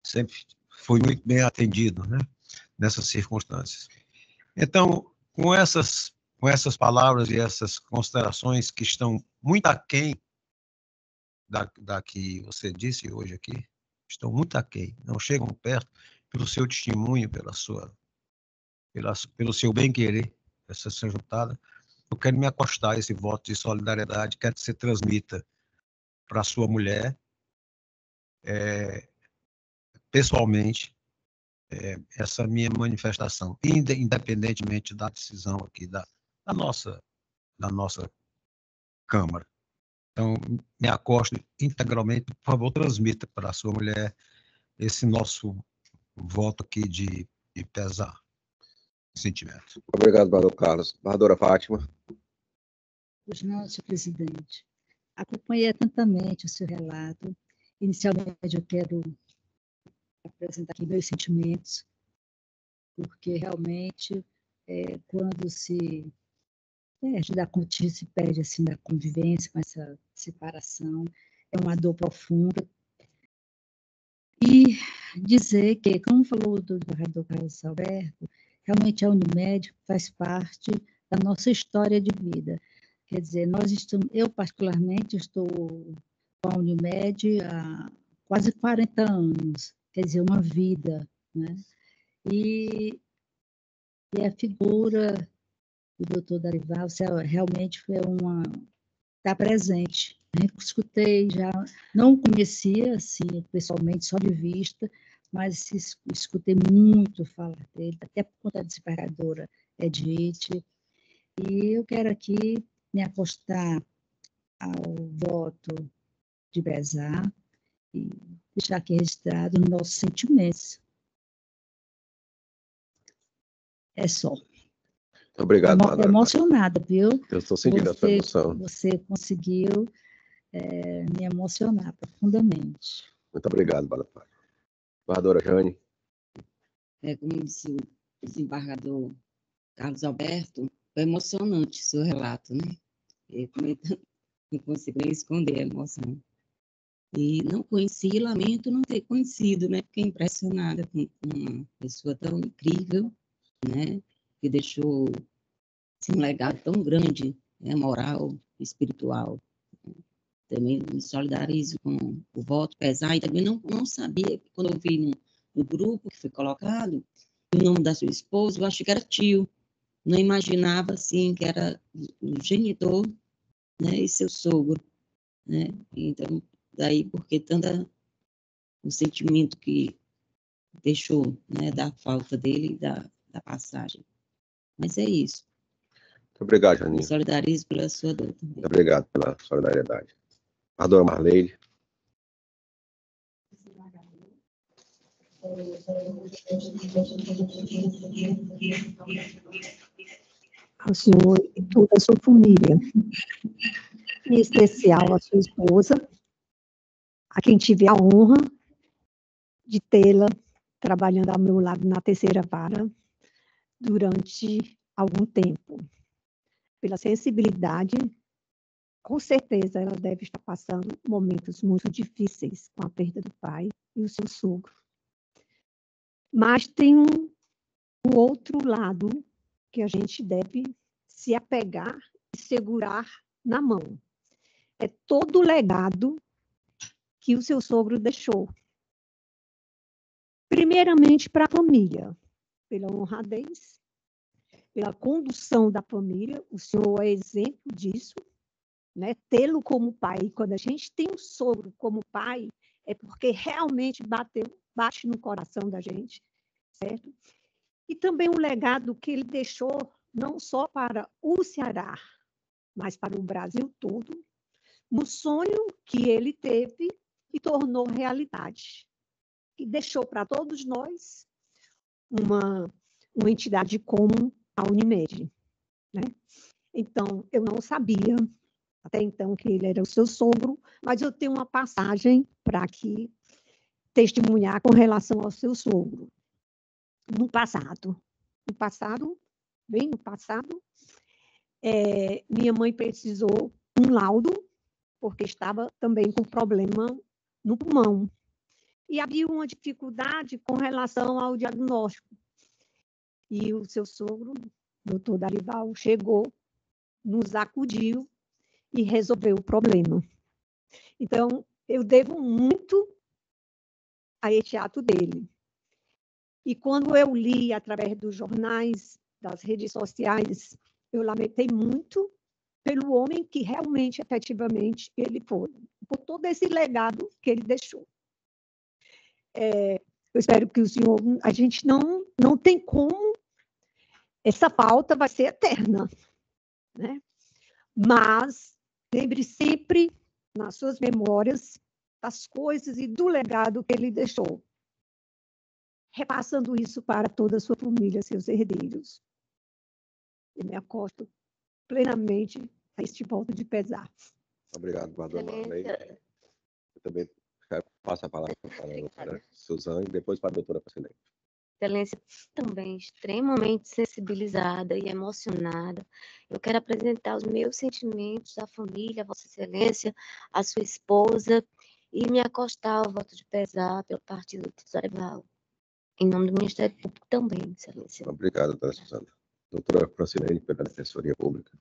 Sempre fui muito bem atendido, né, nessas circunstâncias. Então, com essas palavras e essas considerações que estão muito aquém da que você disse hoje aqui, estão muito aquém, não chegam perto pelo seu testemunho, pelo seu bem-querer, essa sessão juntada. Eu quero me acostar a esse voto de solidariedade, quero que você transmita para a sua mulher, pessoalmente, essa minha manifestação, independentemente da decisão aqui da nossa Câmara. Então, me acosto integralmente, por favor, transmita para a sua mulher esse nosso voto aqui de pesar, sentimento. Obrigado, vereador Carlos. Vereadora Fátima. Pois não, senhor presidente. Acompanhei atentamente o seu relato. Inicialmente, eu quero apresentar aqui meus sentimentos, porque realmente, quando se perde assim, da convivência com essa separação, é uma dor profunda. E dizer que, como falou do vereador Carlos Alberto, realmente a Unimed faz parte da nossa história de vida. Quer dizer, eu particularmente estou com a Unimed há quase 40 anos, quer dizer, uma vida, né? E a figura do doutor Darival realmente foi está presente. Eu escutei, já não conhecia assim, pessoalmente, só de vista, mas escutei muito falar dele, até por conta da desembargadora Edith. E eu quero aqui me acostar ao voto de pesar e deixar aqui registrado os nossos sentimentos. É só. Obrigado, Estou emocionada, viu? Eu estou sentindo a sua emoção. Você conseguiu me emocionar profundamente. Muito obrigado, vereadora Jane. Como disse o desembargador Carlos Alberto, foi emocionante o seu relato, né? Eu não consigo nem esconder a emoção. E não conheci, lamento não ter conhecido, né? Fiquei impressionada com uma pessoa tão incrível, né? Que deixou assim, um legado tão grande, né, moral, espiritual. Também me solidarizo com o voto pesar, e também não sabia, quando eu vi no grupo que foi colocado, o nome da sua esposa, eu achei que era tio, não imaginava, assim, que era o genitor, né, e seu sogro, né, então, daí, porque o sentimento que deixou, né, da falta dele e da passagem. Mas é isso. Muito obrigado, Me Janinha. solidarizo pela sua dor também. Muito obrigado pela solidariedade. A dona Marleide. Ao senhor e toda a sua família, em especial a sua esposa, a quem tive a honra de tê-la trabalhando ao meu lado na terceira vara durante algum tempo. Pela sensibilidade, com certeza ela deve estar passando momentos muito difíceis com a perda do pai e o seu sogro. Mas tem um outro lado que a gente deve se apegar e segurar na mão. É todo o legado que o seu sogro deixou. Primeiramente para a família, pela honradez, pela condução da família, o senhor é exemplo disso, né? Tê-lo como pai. Quando a gente tem um sogro como pai, é porque realmente bate no coração da gente, certo? E também o legado que ele deixou, não só para o Ceará, mas para o Brasil todo, no sonho que ele teve e tornou realidade. E deixou para todos nós uma entidade como a Unimed, né? Então, eu não sabia até então que ele era o seu sogro, mas eu tenho uma passagem para aqui testemunhar com relação ao seu sogro. No passado, bem no passado, minha mãe precisou um laudo, porque estava também com problema no pulmão. E havia uma dificuldade com relação ao diagnóstico. E o seu sogro, doutor Darival, chegou, nos acudiu e resolveu o problema. Então, eu devo muito a este ato dele. E quando eu li através dos jornais, das redes sociais, eu lamentei muito pelo homem que realmente, efetivamente, ele foi, por todo esse legado que ele deixou. Eu espero que o senhor, a gente não tem como, essa falta vai ser eterna, né? Mas lembre sempre nas suas memórias das coisas e do legado que ele deixou, repassando isso para toda a sua família, seus herdeiros. Eu me acosto plenamente a este voto de pesar. Obrigado, dona Marleide. Eu também passo a palavra para a doutora Suzane e depois para a doutora Facilene. Excelência, também extremamente sensibilizada e emocionada. Eu quero apresentar os meus sentimentos à família, a Vossa Excelência, à sua esposa, e me acostar ao voto de pesar pelo partido de Darival. Em nome do Ministério Público também, Excelência. Obrigado, doutora Suzane. Doutora Facilene, pela Defensoria Pública.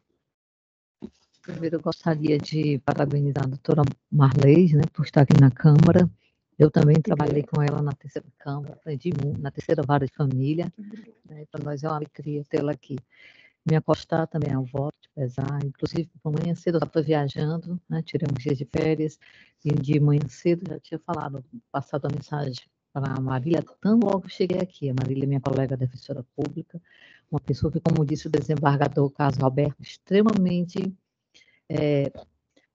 Primeiro, eu gostaria de parabenizar a doutora Marleide, né, por estar aqui na Câmara. Eu também trabalhei com ela na terceira Câmara, aprendi muito, na terceira vara de família. Né, para nós é uma alegria tê-la aqui. Me acostar também ao voto de pesar, inclusive por manhã cedo eu estava viajando, né, tirei uns dias de férias, e de manhã cedo já tinha passado a mensagem para a Marília, tão logo cheguei aqui. A Marília é minha colega defensora pública, uma pessoa que, como disse o desembargador Carlos Alberto, extremamente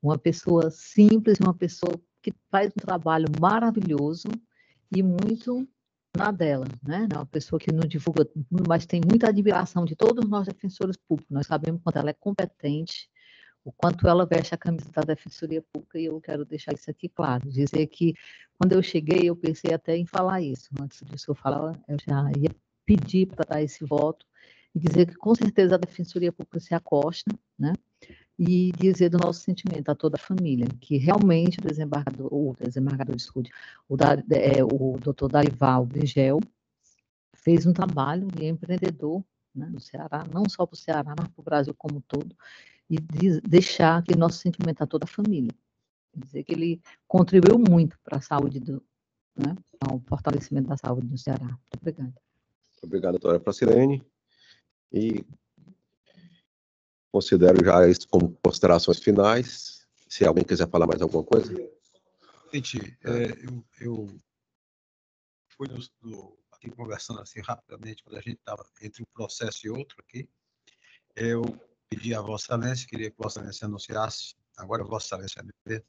uma pessoa simples, uma pessoa que faz um trabalho maravilhoso e muito na dela, né? Uma pessoa que não divulga, mas tem muita admiração de todos nós defensores públicos. Nós sabemos quanto ela é competente, o quanto ela veste a camisa da Defensoria Pública, e eu quero deixar isso aqui claro, dizer que quando eu cheguei, eu pensei até em falar isso. Antes disso eu falar, eu já ia pedir para dar esse voto e dizer que com certeza a Defensoria Pública se acosta, né? E dizer do nosso sentimento a toda a família, que realmente o desembargador de saúde, o doutor Darival Brigel, fez um trabalho de empreendedor né, no Ceará, não só para o Ceará, mas para o Brasil como um todo, e deixar aqui nosso sentimento a toda a família. Quer dizer que ele contribuiu muito para a saúde né, ao fortalecimento da saúde do Ceará. Muito obrigada. Obrigado, doutora Francilene. E considero já isso como considerações finais. Se alguém quiser falar mais alguma coisa. Gente, eu fui aqui conversando assim rapidamente, quando a gente estava entre um processo e outro aqui, eu pedi a Vossa Excelência, queria que Vossa Excelência anunciasse, agora Vossa Excelência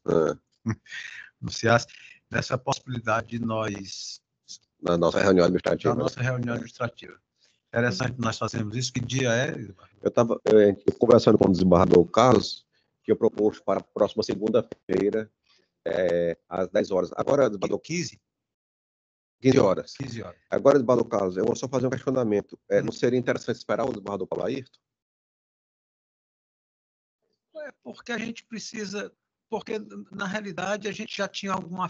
anunciasse, nessa possibilidade de nós... Na nossa reunião administrativa. Na nossa reunião administrativa. Interessante nós fazemos isso. Que dia é? Eu estava conversando com o desembargador Carlos, que eu propus para a próxima segunda-feira, às 10 horas. Agora, desembargador... 15 horas. 15 horas. Agora, desembargador Carlos, eu vou só fazer um questionamento. Não seria interessante esperar o desembargador Paulo Ayrton? Porque a gente precisa... Porque, na realidade, a gente já tinha uma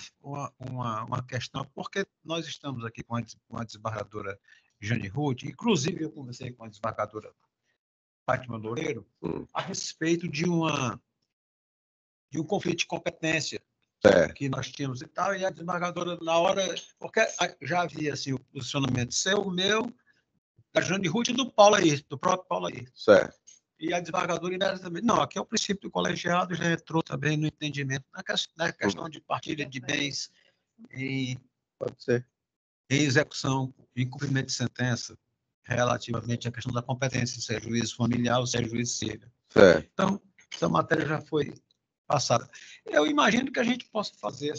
questão, porque nós estamos aqui com a desembargadora Jane Ruth, inclusive eu conversei com a desembargadora Fátima Loureiro a respeito de um conflito de competência que nós tínhamos e tal, e a desembargadora, na hora, porque já havia assim, o posicionamento seu, meu, da Jane Ruth e do Paulo Ayrton, do próprio Paulo Ayrton. Certo. E a desembargadora imediatamente, não, aqui é o princípio do colegiado, já entrou também no entendimento, na questão de partilha de bens Pode ser. Em execução, em cumprimento de sentença, relativamente à questão da competência, se é juízo familiar ou se é juízo civil. Então, essa matéria já foi passada. Eu imagino que a gente possa fazer